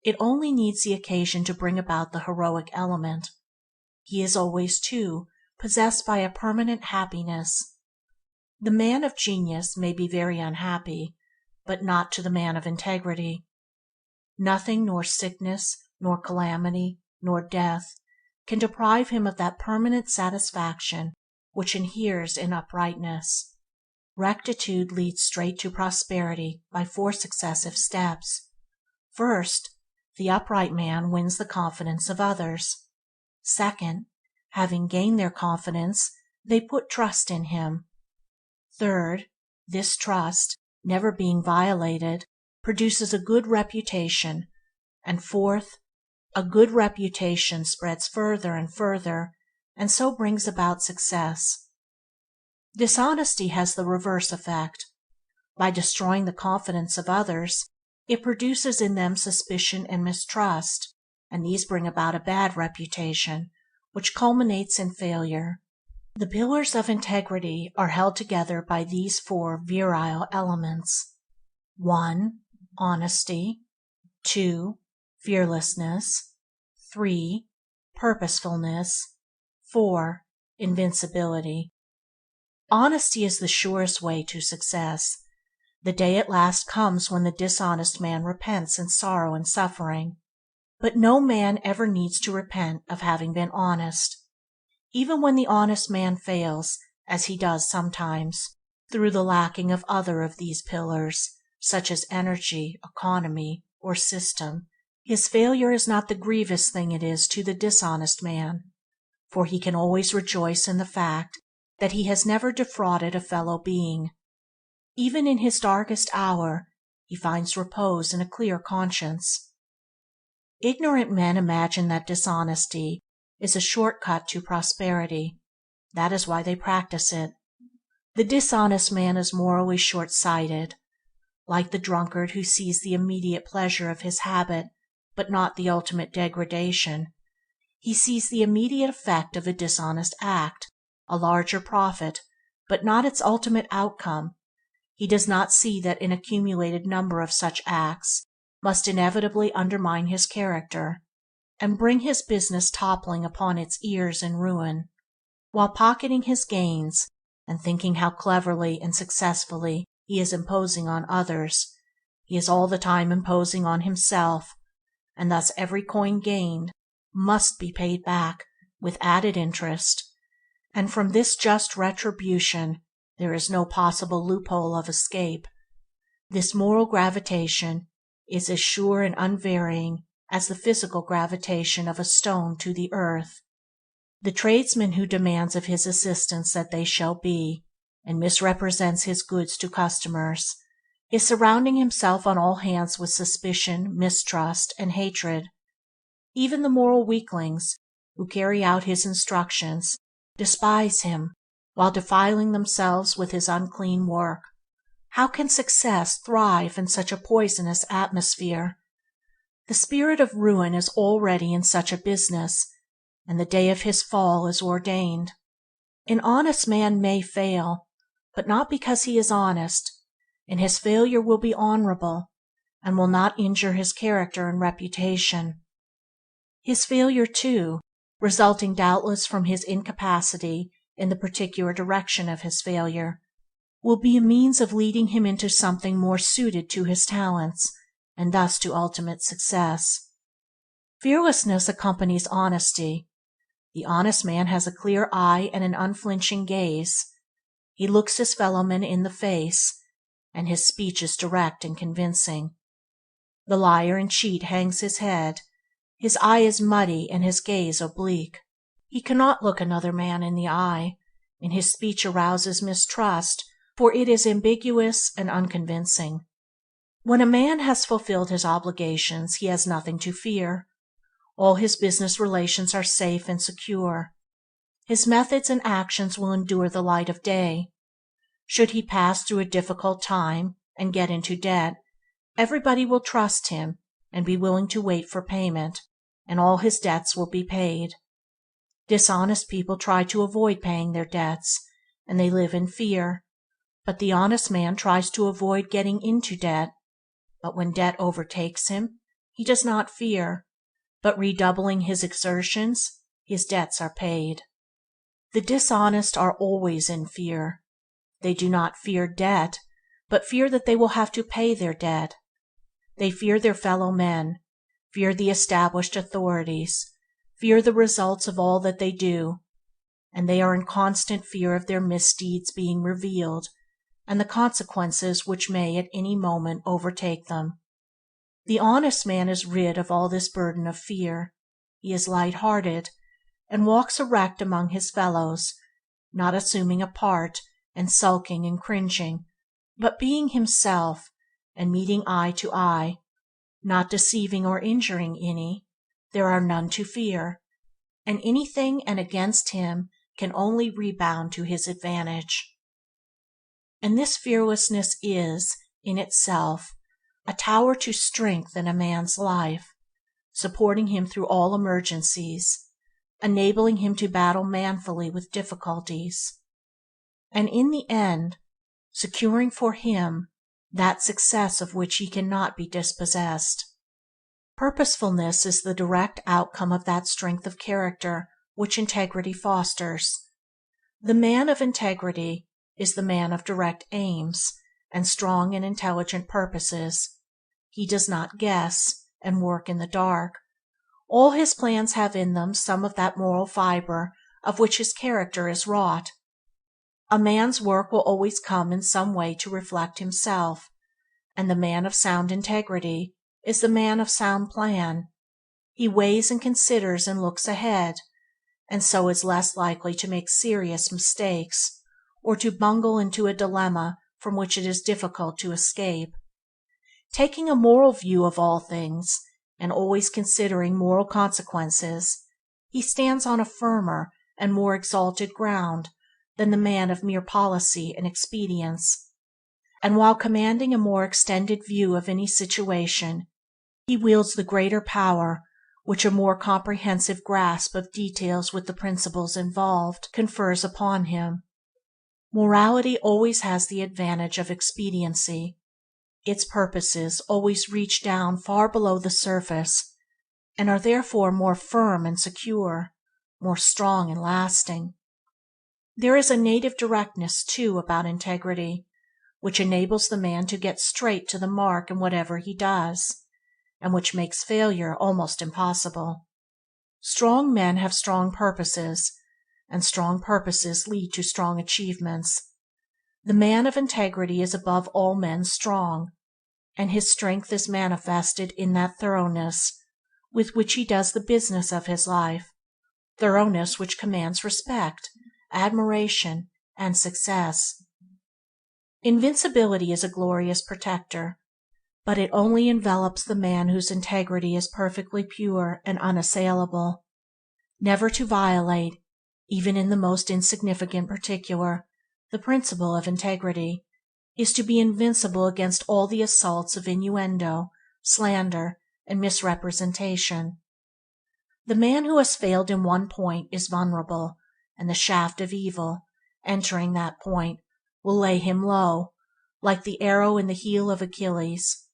It only needs the occasion to bring about the heroic element. He is always, too, possessed by a permanent happiness. The man of genius may be very unhappy, but not to the man of integrity. Nothing, nor sickness, nor calamity, nor death, can deprive him of that permanent satisfaction which inheres in uprightness. Rectitude leads straight to prosperity by 4 successive steps. First, the upright man wins the confidence of others. Second, having gained their confidence, they put trust in him. Third, this trust, never being violated, produces a good reputation, and fourth, a good reputation spreads further and further, and so brings about success. Dishonesty has the reverse effect. By destroying the confidence of others, it produces in them suspicion and mistrust, and these bring about a bad reputation, which culminates in failure. The pillars of integrity are held together by these 4 virile elements: 1. Honesty. 2. Fearlessness. 3. Purposefulness. 4. Invincibility. Honesty is the surest way to success. The day at last comes when the dishonest man repents in sorrow and suffering, but no man ever needs to repent of having been honest. Even when the honest man fails, as he does sometimes, through the lacking of other of these pillars, such as energy, economy, or system, his failure is not the grievous thing it is to the dishonest man, for he can always rejoice in the fact that he has never defrauded a fellow being. Even in his darkest hour, he finds repose in a clear conscience. Ignorant men imagine that dishonesty is a short cut to prosperity. That is why they practice it. The dishonest man is morally short-sighted, like the drunkard who sees the immediate pleasure of his habit, but not the ultimate degradation. He sees the immediate effect of a dishonest act, a larger profit, but not its ultimate outcome. He does not see that an accumulated number of such acts must inevitably undermine his character. and bring his business toppling upon its ears in ruin. While pocketing his gains, and thinking how cleverly and successfully he is imposing on others, he is all the time imposing on himself, and thus every coin gained must be paid back with added interest, and from this just retribution there is no possible loophole of escape. This moral gravitation is as sure and unvarying as the physical gravitation of a stone to the earth. The tradesman who demands of his assistants that they shall be, and misrepresents his goods to customers, is surrounding himself on all hands with suspicion, mistrust, and hatred. Even the moral weaklings, who carry out his instructions, despise him, while defiling themselves with his unclean work. How can success thrive in such a poisonous atmosphere? The spirit of ruin is already in such a business, and the day of his fall is ordained. An honest man may fail, but not because he is honest, and his failure will be honorable, and will not injure his character and reputation. His failure, too, resulting doubtless from his incapacity in the particular direction of his failure, will be a means of leading him into something more suited to his talents, and thus to ultimate success. Fearlessness accompanies honesty. The honest man has a clear eye and an unflinching gaze. He looks his fellowmen in the face, and his speech is direct and convincing. The liar and cheat hangs his head. His eye is muddy and his gaze oblique. He cannot look another man in the eye, and his speech arouses mistrust, for it is ambiguous and unconvincing. When a man has fulfilled his obligations he has nothing to fear. All his business relations are safe and secure. His methods and actions will endure the light of day. Should he pass through a difficult time and get into debt, everybody will trust him and be willing to wait for payment, and all his debts will be paid. Dishonest people try to avoid paying their debts, and they live in fear, but the honest man tries to avoid getting into debt. But when debt overtakes him, he does not fear, but redoubling his exertions, his debts are paid. The dishonest are always in fear. They do not fear debt, but fear that they will have to pay their debt. They fear their fellow men, fear the established authorities, fear the results of all that they do, and they are in constant fear of their misdeeds being revealed, and the consequences which may at any moment overtake them. The honest man is rid of all this burden of fear. He is light-hearted, and walks erect among his fellows, not assuming a part and sulking and cringing, but being himself, and meeting eye to eye, not deceiving or injuring any. There are none to fear, and anything and against him can only rebound to his advantage. And this fearlessness is, in itself, a tower to strength in a man's life, supporting him through all emergencies, enabling him to battle manfully with difficulties, and in the end securing for him that success of which he cannot be dispossessed. Purposefulness is the direct outcome of that strength of character which integrity fosters. The man of integrity is the man of direct aims and strong and intelligent purposes. He does not guess and work in the dark. All his plans have in them some of that moral fiber of which his character is wrought. A man's work will always come in some way to reflect himself, and the man of sound integrity is the man of sound plan. He weighs and considers and looks ahead, and so is less likely to make serious mistakes, or to bungle into a dilemma from which it is difficult to escape. Taking a moral view of all things, and always considering moral consequences, he stands on a firmer and more exalted ground than the man of mere policy and expedience, and while commanding a more extended view of any situation, he wields the greater power which a more comprehensive grasp of details with the principles involved confers upon him. Morality always has the advantage of expediency. Its purposes always reach down far below the surface, and are therefore more firm and secure, more strong and lasting. There is a native directness, too, about integrity, which enables the man to get straight to the mark in whatever he does, and which makes failure almost impossible. Strong men have strong purposes, and strong purposes lead to strong achievements. The man of integrity is above all men strong, and his strength is manifested in that thoroughness with which he does the business of his life, thoroughness which commands respect, admiration, and success. Invincibility is a glorious protector, but it only envelops the man whose integrity is perfectly pure and unassailable. Never to violate, even in the most insignificant particular, the principle of integrity, is to be invincible against all the assaults of innuendo, slander, and misrepresentation. The man who has failed in one point is vulnerable, and the shaft of evil, entering that point, will lay him low, like the arrow in the heel of Achilles.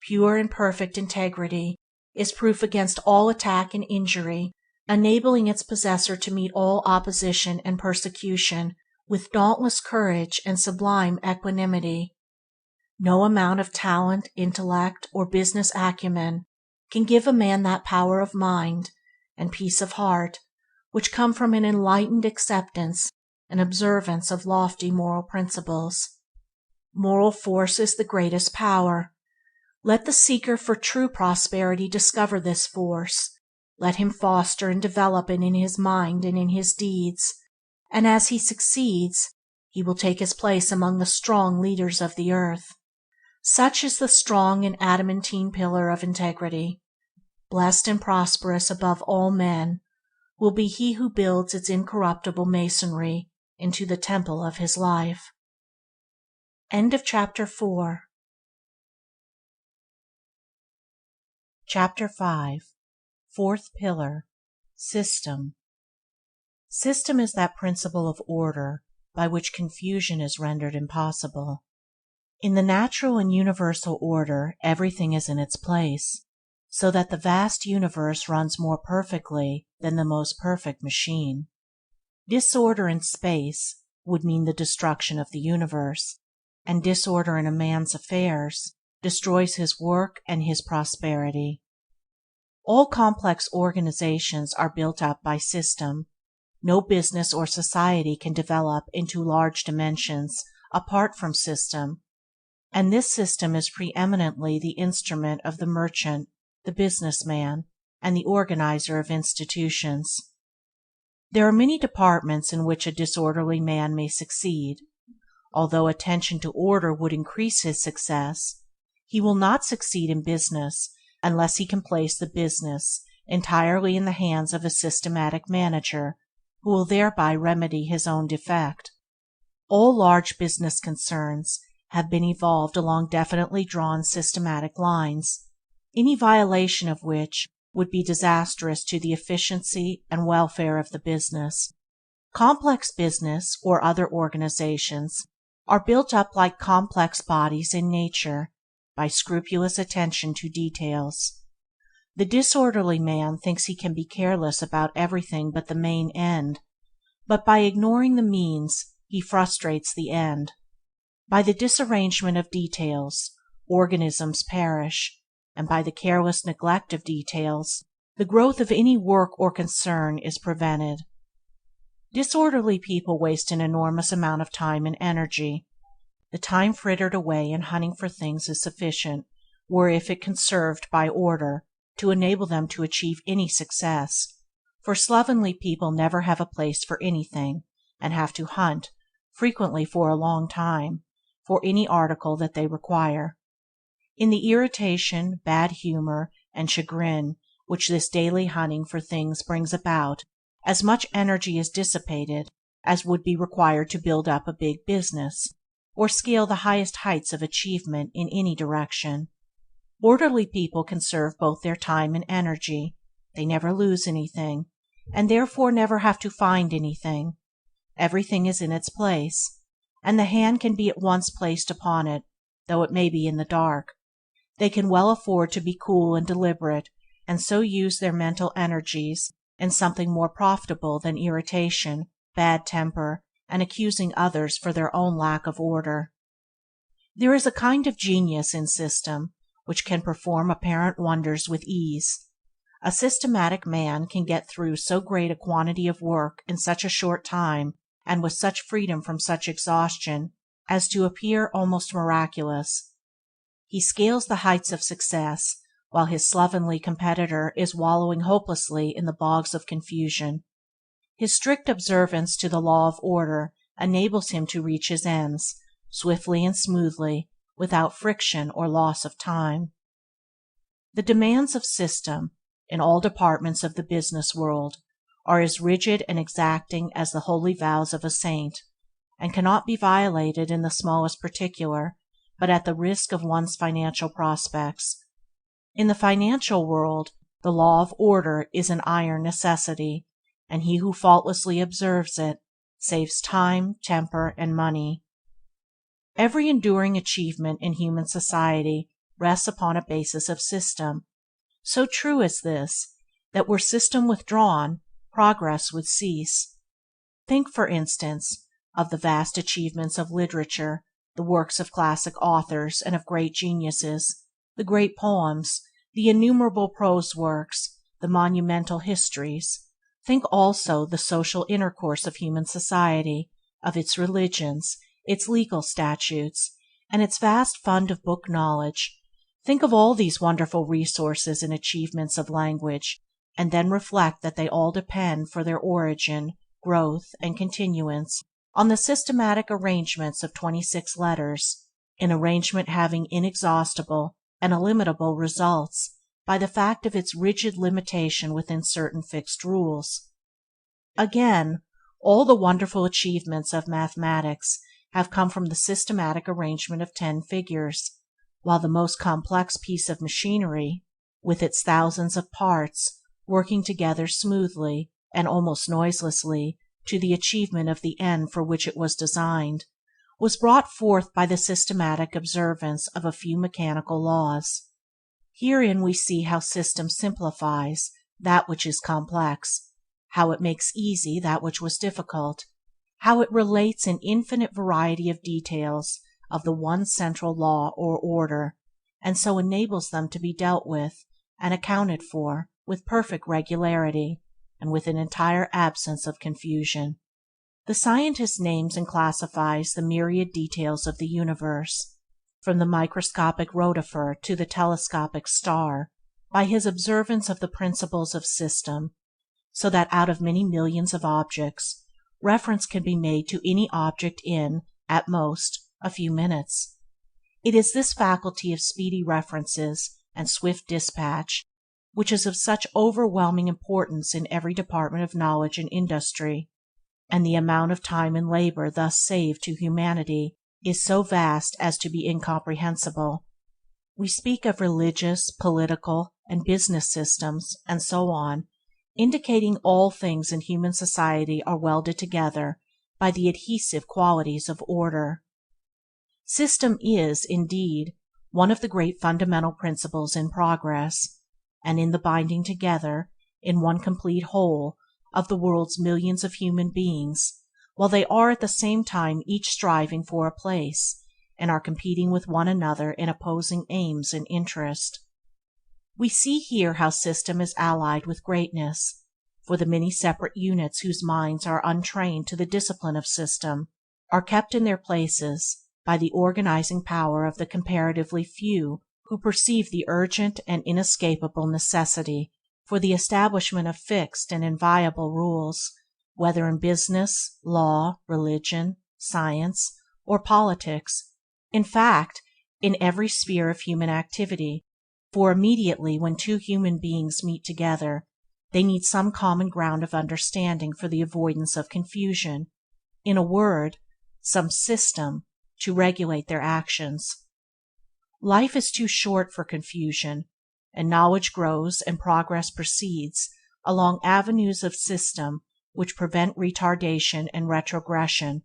Pure and perfect integrity is proof against all attack and injury, enabling its possessor to meet all opposition and persecution with dauntless courage and sublime equanimity. No amount of talent, intellect, or business acumen can give a man that power of mind and peace of heart which come from an enlightened acceptance and observance of lofty moral principles. Moral force is the greatest power. Let the seeker for true prosperity discover this force. Let him foster and develop it in his mind and in his deeds, and as he succeeds, he will take his place among the strong leaders of the earth. Such is the strong and adamantine pillar of integrity. Blessed and prosperous above all men will be he who builds its incorruptible masonry into the temple of his life. End of Chapter 4. Chapter 5. Fourth Pillar. System. System is that principle of order by which confusion is rendered impossible. In the natural and universal order everything is in its place, so that the vast universe runs more perfectly than the most perfect machine. Disorder in space would mean the destruction of the universe, and disorder in a man's affairs destroys his work and his prosperity. All complex organizations are built up by system. No business or society can develop into large dimensions apart from system, and this system is preeminently the instrument of the merchant, the businessman, and the organizer of institutions. There are many departments in which a disorderly man may succeed. Although attention to order would increase his success, he will not succeed in business unless he can place the business entirely in the hands of a systematic manager who will thereby remedy his own defect. All large business concerns have been evolved along definitely drawn systematic lines, any violation of which would be disastrous to the efficiency and welfare of the business. Complex business or other organizations are built up like complex bodies in nature by scrupulous attention to details. The disorderly man thinks he can be careless about everything but the main end, but by ignoring the means he frustrates the end. By the disarrangement of details, organisms perish, and by the careless neglect of details, the growth of any work or concern is prevented. Disorderly people waste an enormous amount of time and energy. The time frittered away in hunting for things is sufficient, were if it conserved by order, to enable them to achieve any success, for slovenly people never have a place for anything, and have to hunt, frequently for a long time, for any article that they require. In the irritation, bad humor, and chagrin which this daily hunting for things brings about, as much energy is dissipated as would be required to build up a big business, or scale the highest heights of achievement in any direction. Orderly people conserve both their time and energy. They never lose anything, and therefore never have to find anything. Everything is in its place, and the hand can be at once placed upon it, though it may be in the dark. They can well afford to be cool and deliberate, and so use their mental energies in something more profitable than irritation, bad temper, and accusing others for their own lack of order. There is a kind of genius in system which can perform apparent wonders with ease. A systematic man can get through so great a quantity of work in such a short time and with such freedom from such exhaustion as to appear almost miraculous. He scales the heights of success, while his slovenly competitor is wallowing hopelessly in the bogs of confusion. His strict observance to the law of order enables him to reach his ends, swiftly and smoothly, without friction or loss of time. The demands of system, in all departments of the business world, are as rigid and exacting as the holy vows of a saint, and cannot be violated in the smallest particular but at the risk of one's financial prospects. In the financial world the law of order is an iron necessity, and he who faultlessly observes it saves time, temper, and money. Every enduring achievement in human society rests upon a basis of system. So true is this, that were system withdrawn, progress would cease. Think, for instance, of the vast achievements of literature, the works of classic authors and of great geniuses, the great poems, the innumerable prose works, the monumental histories. Think also the social intercourse of human society, of its religions, its legal statutes, and its vast fund of book knowledge. Think of all these wonderful resources and achievements of language, and then reflect that they all depend for their origin, growth, and continuance on the systematic arrangements of 26 letters, an arrangement having inexhaustible and illimitable results by the fact of its rigid limitation within certain fixed rules. Again, all the wonderful achievements of mathematics have come from the systematic arrangement of 10 figures, while the most complex piece of machinery, with its thousands of parts, working together smoothly and almost noiselessly to the achievement of the end for which it was designed, was brought forth by the systematic observance of a few mechanical laws. Herein we see how system simplifies that which is complex, how it makes easy that which was difficult, how it relates an infinite variety of details of the one central law or order, and so enables them to be dealt with and accounted for with perfect regularity and with an entire absence of confusion. The scientist names and classifies the myriad details of the universe, from the microscopic rotifer to the telescopic star, by his observance of the principles of system, so that out of many millions of objects reference can be made to any object in, at most, a few minutes. It is this faculty of speedy references and swift dispatch which is of such overwhelming importance in every department of knowledge and industry, and the amount of time and labor thus saved to humanity is so vast as to be incomprehensible. We speak of religious, political, and business systems, and so on, indicating all things in human society are welded together by the adhesive qualities of order. System is, indeed, one of the great fundamental principles in progress, and in the binding together, in one complete whole, of the world's millions of human beings, while they are at the same time each striving for a place, and are competing with one another in opposing aims and interest. We see here how system is allied with greatness, for the many separate units whose minds are untrained to the discipline of system are kept in their places by the organizing power of the comparatively few who perceive the urgent and inescapable necessity for the establishment of fixed and inviolable rules, whether in business, law, religion, science, or politics, in fact, in every sphere of human activity, for immediately when two human beings meet together, they need some common ground of understanding for the avoidance of confusion, in a word, some system to regulate their actions. Life is too short for confusion, and knowledge grows and progress proceeds along avenues of system which prevent retardation and retrogression,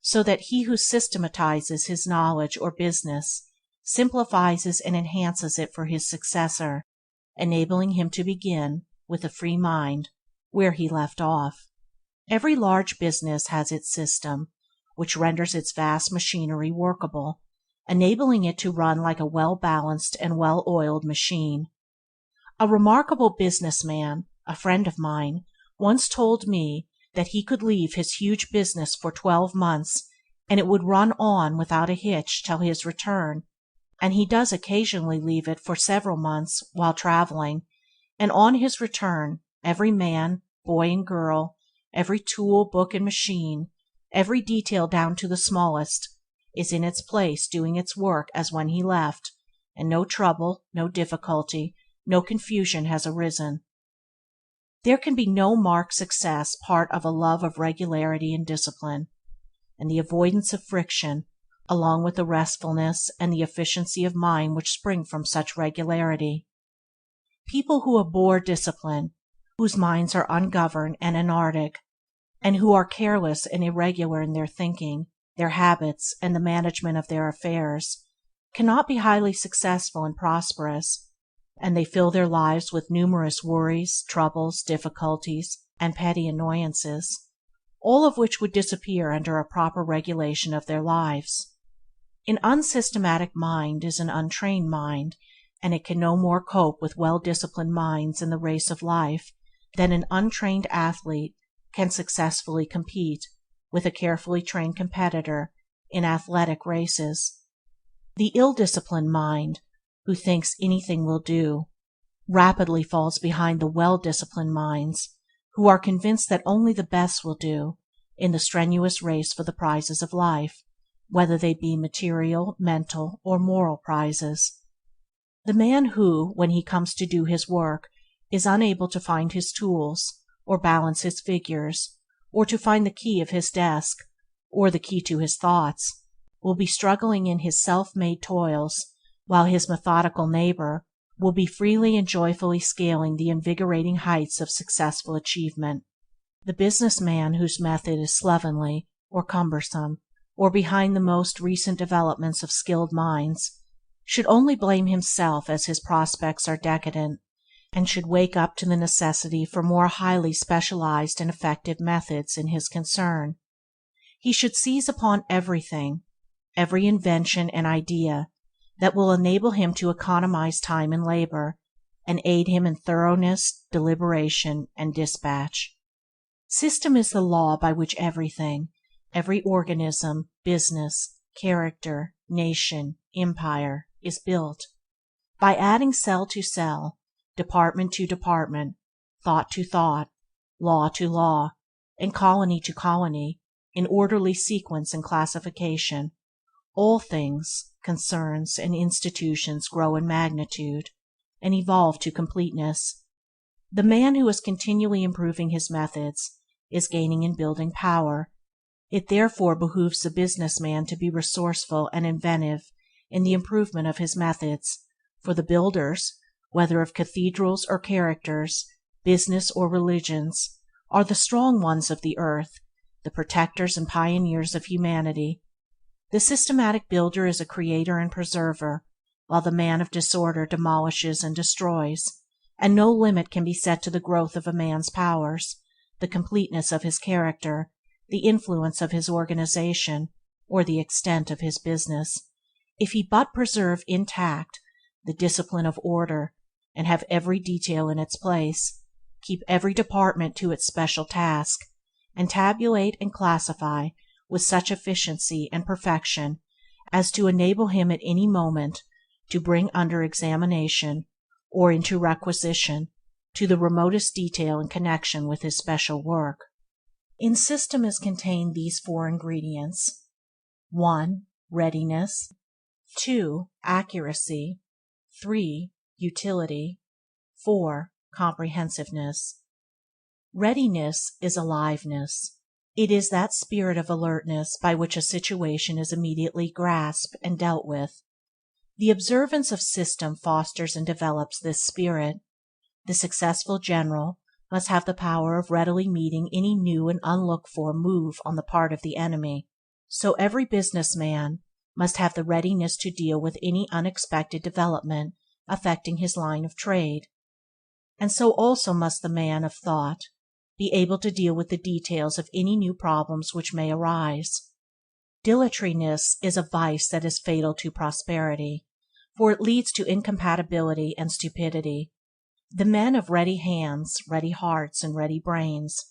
so that he who systematizes his knowledge or business simplifies and enhances it for his successor, enabling him to begin, with a free mind, where he left off. Every large business has its system, which renders its vast machinery workable, enabling it to run like a well-balanced and well-oiled machine. A remarkable business man, a friend of mine, once told me that he could leave his huge business for 12 months and it would run on without a hitch till his return, and he does occasionally leave it for several months while traveling, and on his return every man, boy and girl, every tool, book and machine, every detail down to the smallest, is in its place doing its work as when he left, and no trouble, no difficulty, no confusion has arisen. There can be no marked success part of a love of regularity and discipline, and the avoidance of friction, along with the restfulness and the efficiency of mind which spring from such regularity. People who abhor discipline, whose minds are ungoverned and anarchic, and who are careless and irregular in their thinking, their habits, and the management of their affairs, cannot be highly successful and prosperous, and they fill their lives with numerous worries, troubles, difficulties, and petty annoyances, all of which would disappear under a proper regulation of their lives. An unsystematic mind is an untrained mind, and it can no more cope with well-disciplined minds in the race of life than an untrained athlete can successfully compete with a carefully trained competitor in athletic races. The ill-disciplined mind, who thinks anything will do, rapidly falls behind the well-disciplined minds, who are convinced that only the best will do, in the strenuous race for the prizes of life, whether they be material, mental, or moral prizes. The man who, when he comes to do his work, is unable to find his tools, or balance his figures, or to find the key of his desk, or the key to his thoughts, will be struggling in his self-made toils, while his methodical neighbor will be freely and joyfully scaling the invigorating heights of successful achievement. The business man whose method is slovenly, or cumbersome, or behind the most recent developments of skilled minds, should only blame himself as his prospects are decadent, and should wake up to the necessity for more highly specialized and effective methods in his concern. He should seize upon everything, every invention and idea that will enable him to economize time and labor, and aid him in thoroughness, deliberation, and dispatch. System is the law by which everything, every organism, business, character, nation, empire, is built. By adding cell to cell, department to department, thought to thought, law to law, and colony to colony, in orderly sequence and classification, all things, concerns, and institutions grow in magnitude, and evolve to completeness. The man who is continually improving his methods is gaining in building power. It therefore behooves the business man to be resourceful and inventive in the improvement of his methods, for the builders, whether of cathedrals or characters, business or religions, are the strong ones of the earth, the protectors and pioneers of humanity. The systematic builder is a creator and preserver, while the man of disorder demolishes and destroys, and no limit can be set to the growth of a man's powers, the completeness of his character, the influence of his organization, or the extent of his business, if he but preserve intact the discipline of order, and have every detail in its place, keep every department to its special task, and tabulate and classify with such efficiency and perfection as to enable him at any moment to bring under examination or into requisition to the remotest detail in connection with his special work. In system is contained these 4 ingredients: 1. Readiness. 2. Accuracy. 3. Utility. 4. Comprehensiveness. Readiness is aliveness. It is that spirit of alertness by which a situation is immediately grasped and dealt with. The observance of system fosters and develops this spirit. The successful general must have the power of readily meeting any new and unlooked-for move on the part of the enemy. So every business man must have the readiness to deal with any unexpected development affecting his line of trade. and so also must the man of thought be able to deal with the details of any new problems which may arise. Dilatoriness is a vice that is fatal to prosperity, for it leads to incompatibility and stupidity. The men of ready hands, ready hearts, and ready brains,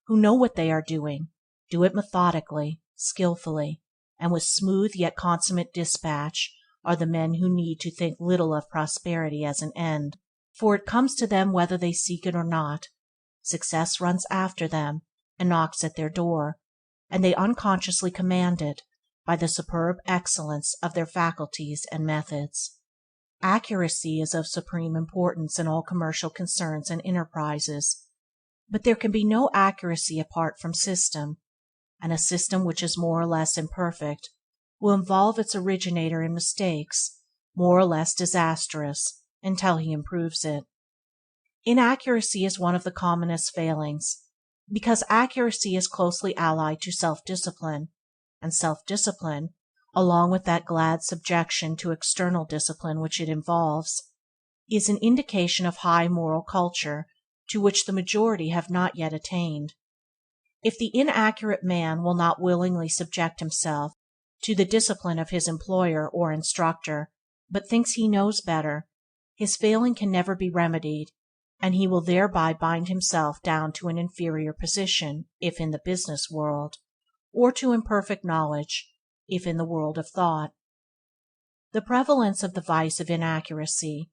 who know what they are doing, do it methodically, skillfully, and with smooth yet consummate dispatch, are the men who need to think little of prosperity as an end, for it comes to them whether they seek it or not. Success runs after them and knocks at their door, and they unconsciously command it by the superb excellence of their faculties and methods. Accuracy is of supreme importance in all commercial concerns and enterprises, but there can be no accuracy apart from system, and a system which is more or less imperfect will involve its originator in mistakes more or less disastrous until he improves it. Inaccuracy is one of the commonest failings, because accuracy is closely allied to self-discipline, and self-discipline, along with that glad subjection to external discipline which it involves, is an indication of high moral culture to which the majority have not yet attained. If the inaccurate man will not willingly subject himself to the discipline of his employer or instructor, but thinks he knows better, his failing can never be remedied, and he will thereby bind himself down to an inferior position if in the business world, or to imperfect knowledge if in the world of thought. The prevalence of the vice of inaccuracy,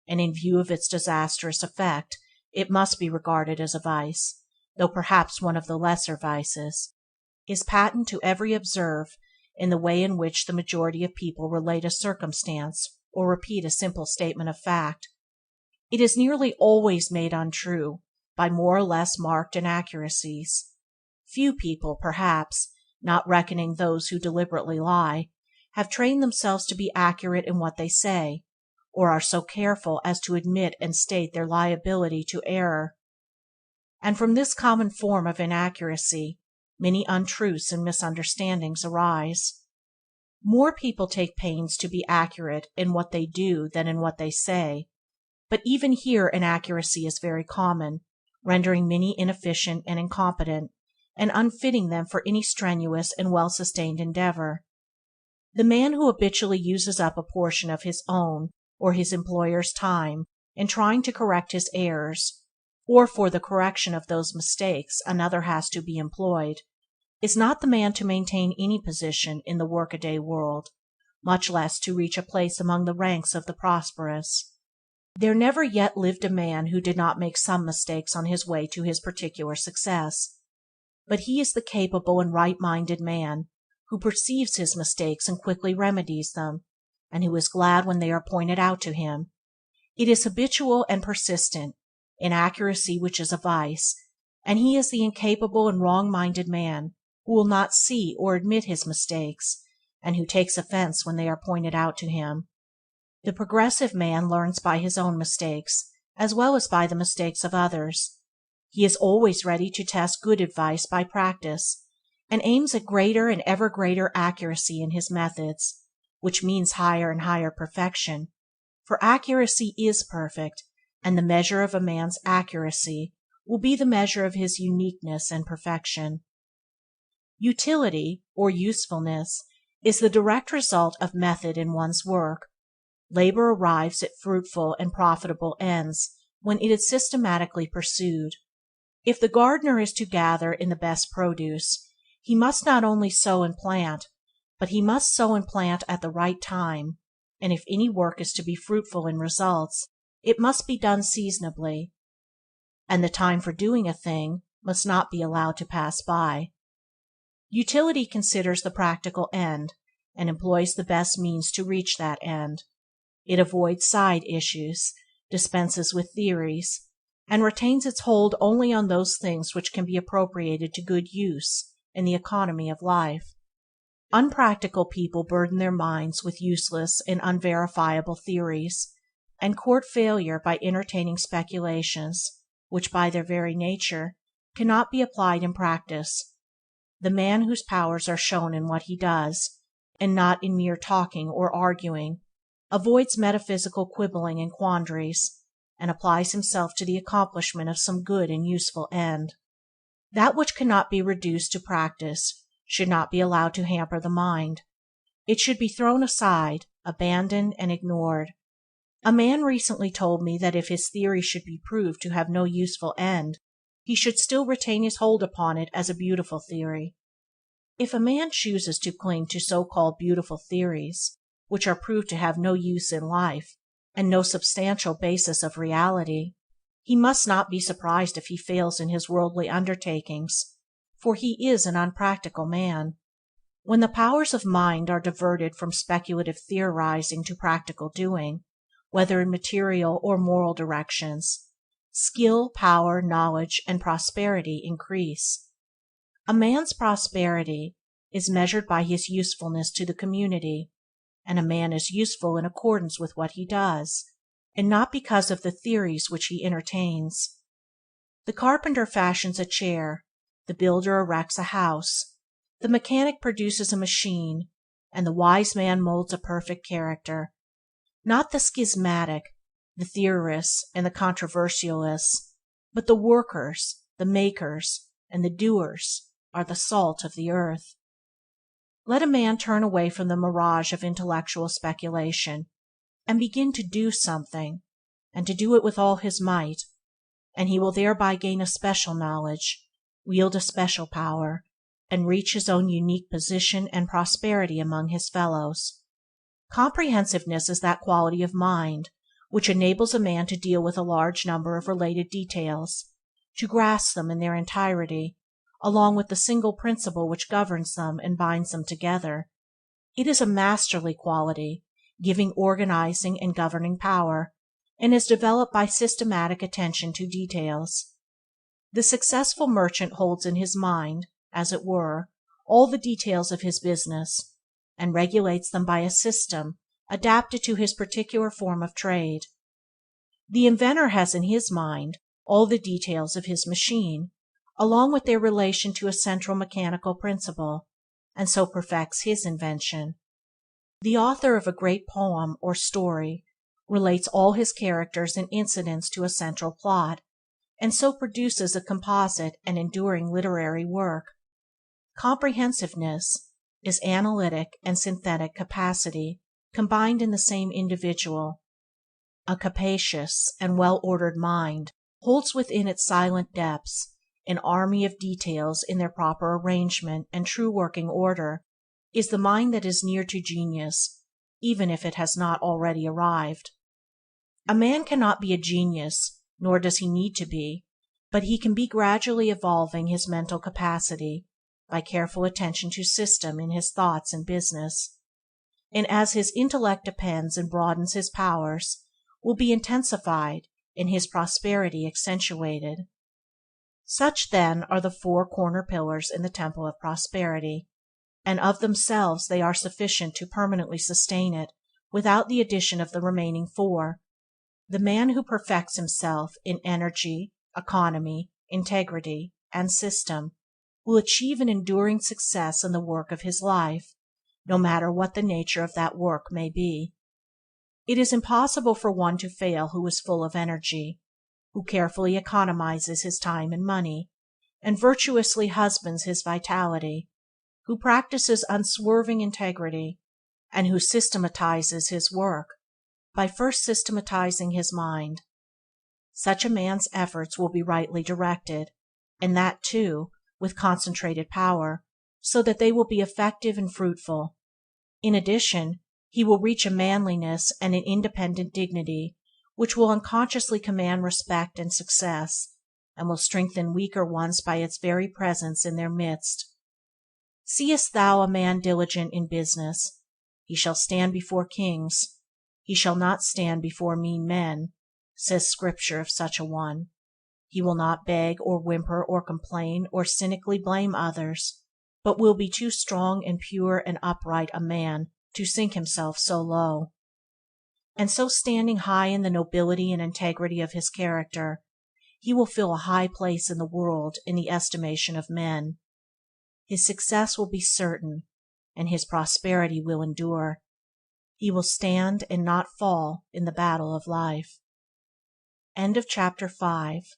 and in view of its disastrous effect it must be regarded as a vice, though perhaps one of the lesser vices, is patent to every observer in the way in which the majority of people relate a circumstance or repeat a simple statement of fact. It is nearly always made untrue by more or less marked inaccuracies. Few people, perhaps, not reckoning those who deliberately lie, have trained themselves to be accurate in what they say, or are so careful as to admit and state their liability to error. And from this common form of inaccuracy many untruths and misunderstandings arise. More people take pains to be accurate in what they do than in what they say, but even here inaccuracy is very common, rendering many inefficient and incompetent, and unfitting them for any strenuous and well-sustained endeavor. The man who habitually uses up a portion of his own or his employer's time in trying to correct his errors, or for the correction of those mistakes another has to be employed, is not the man to maintain any position in the workaday world, much less to reach a place among the ranks of the prosperous. There never yet lived a man who did not make some mistakes on his way to his particular success, but he is the capable and right-minded man who perceives his mistakes and quickly remedies them, and who is glad when they are pointed out to him. It is habitual and persistent, inaccuracy which is a vice, and he is the incapable and wrong-minded man who will not see or admit his mistakes, and who takes offense when they are pointed out to him. The progressive man learns by his own mistakes, as well as by the mistakes of others. He is always ready to test good advice by practice, and aims at greater and ever greater accuracy in his methods, which means higher and higher perfection, for accuracy is perfect, and the measure of a man's accuracy will be the measure of his uniqueness and perfection. Utility, or usefulness, is the direct result of method in one's work. Labor arrives at fruitful and profitable ends when it is systematically pursued. If the gardener is to gather in the best produce, he must not only sow and plant, but he must sow and plant at the right time, and if any work is to be fruitful in results, it must be done seasonably, and the time for doing a thing must not be allowed to pass by. Utility considers the practical end, and employs the best means to reach that end. It avoids side issues, dispenses with theories, and retains its hold only on those things which can be appropriated to good use in the economy of life. Unpractical people burden their minds with useless and unverifiable theories, and court failure by entertaining speculations which by their very nature cannot be applied in practice. The man whose powers are shown in what he does, and not in mere talking or arguing, avoids metaphysical quibbling and quandaries, and applies himself to the accomplishment of some good and useful end. That which cannot be reduced to practice should not be allowed to hamper the mind. It should be thrown aside, abandoned, and ignored. A man recently told me that if his theory should be proved to have no useful end, he should still retain his hold upon it as a beautiful theory. If a man chooses to cling to so-called beautiful theories, which are proved to have no use in life, and no substantial basis of reality, he must not be surprised if he fails in his worldly undertakings, for he is an unpractical man. When the powers of mind are diverted from speculative theorizing to practical doing, whether in material or moral directions, skill, power, knowledge, and prosperity increase. A man's prosperity is measured by his usefulness to the community, and a man is useful in accordance with what he does, and not because of the theories which he entertains. The carpenter fashions a chair, the builder erects a house, the mechanic produces a machine, and the wise man molds a perfect character. Not the schismatic, the theorists, and the controversialists, but the workers, the makers, and the doers are the salt of the earth. Let a man turn away from the mirage of intellectual speculation, and begin to do something, and to do it with all his might, and he will thereby gain a special knowledge, wield a special power, and reach his own unique position and prosperity among his fellows. Comprehensiveness is that quality of mind which enables a man to deal with a large number of related details, to grasp them in their entirety, along with the single principle which governs them and binds them together. It is a masterly quality, giving organizing and governing power, and is developed by systematic attention to details. The successful merchant holds in his mind, as it were, all the details of his business, and regulates them by a system adapted to his particular form of trade. The inventor has in his mind all the details of his machine, along with their relation to a central mechanical principle, and so perfects his invention. The author of a great poem or story relates all his characters and incidents to a central plot, and so produces a composite and enduring literary work. Comprehensiveness is analytic and synthetic capacity combined in the same individual. A capacious and well-ordered mind holds within its silent depths an army of details in their proper arrangement and true working order, is the mind that is near to genius, even if it has not already arrived. A man cannot be a genius, nor does he need to be, but he can be gradually evolving his mental capacity by careful attention to system in his thoughts and business, and as his intellect depends and broadens his powers, will be intensified and his prosperity accentuated. Such, then, are the four corner pillars in the temple of prosperity, and of themselves they are sufficient to permanently sustain it without the addition of the remaining four. The man who perfects himself in energy, economy, integrity, and system will achieve an enduring success in the work of his life, no matter what the nature of that work may be. It is impossible for one to fail who is full of energy, who carefully economizes his time and money, and virtuously husbands his vitality, who practices unswerving integrity, and who systematizes his work by first systematizing his mind. Such a man's efforts will be rightly directed, and that, too, with concentrated power, so that they will be effective and fruitful. In addition, he will reach a manliness and an independent dignity which will unconsciously command respect and success, and will strengthen weaker ones by its very presence in their midst. Seest thou a man diligent in business? He shall stand before kings. He shall not stand before mean men, says Scripture of such a one. He will not beg or whimper or complain or cynically blame others, but will be too strong and pure and upright a man to sink himself so low. And so, standing high in the nobility and integrity of his character, he will fill a high place in the world in the estimation of men. His success will be certain, and his prosperity will endure. He will stand and not fall in the battle of life. Chapter 6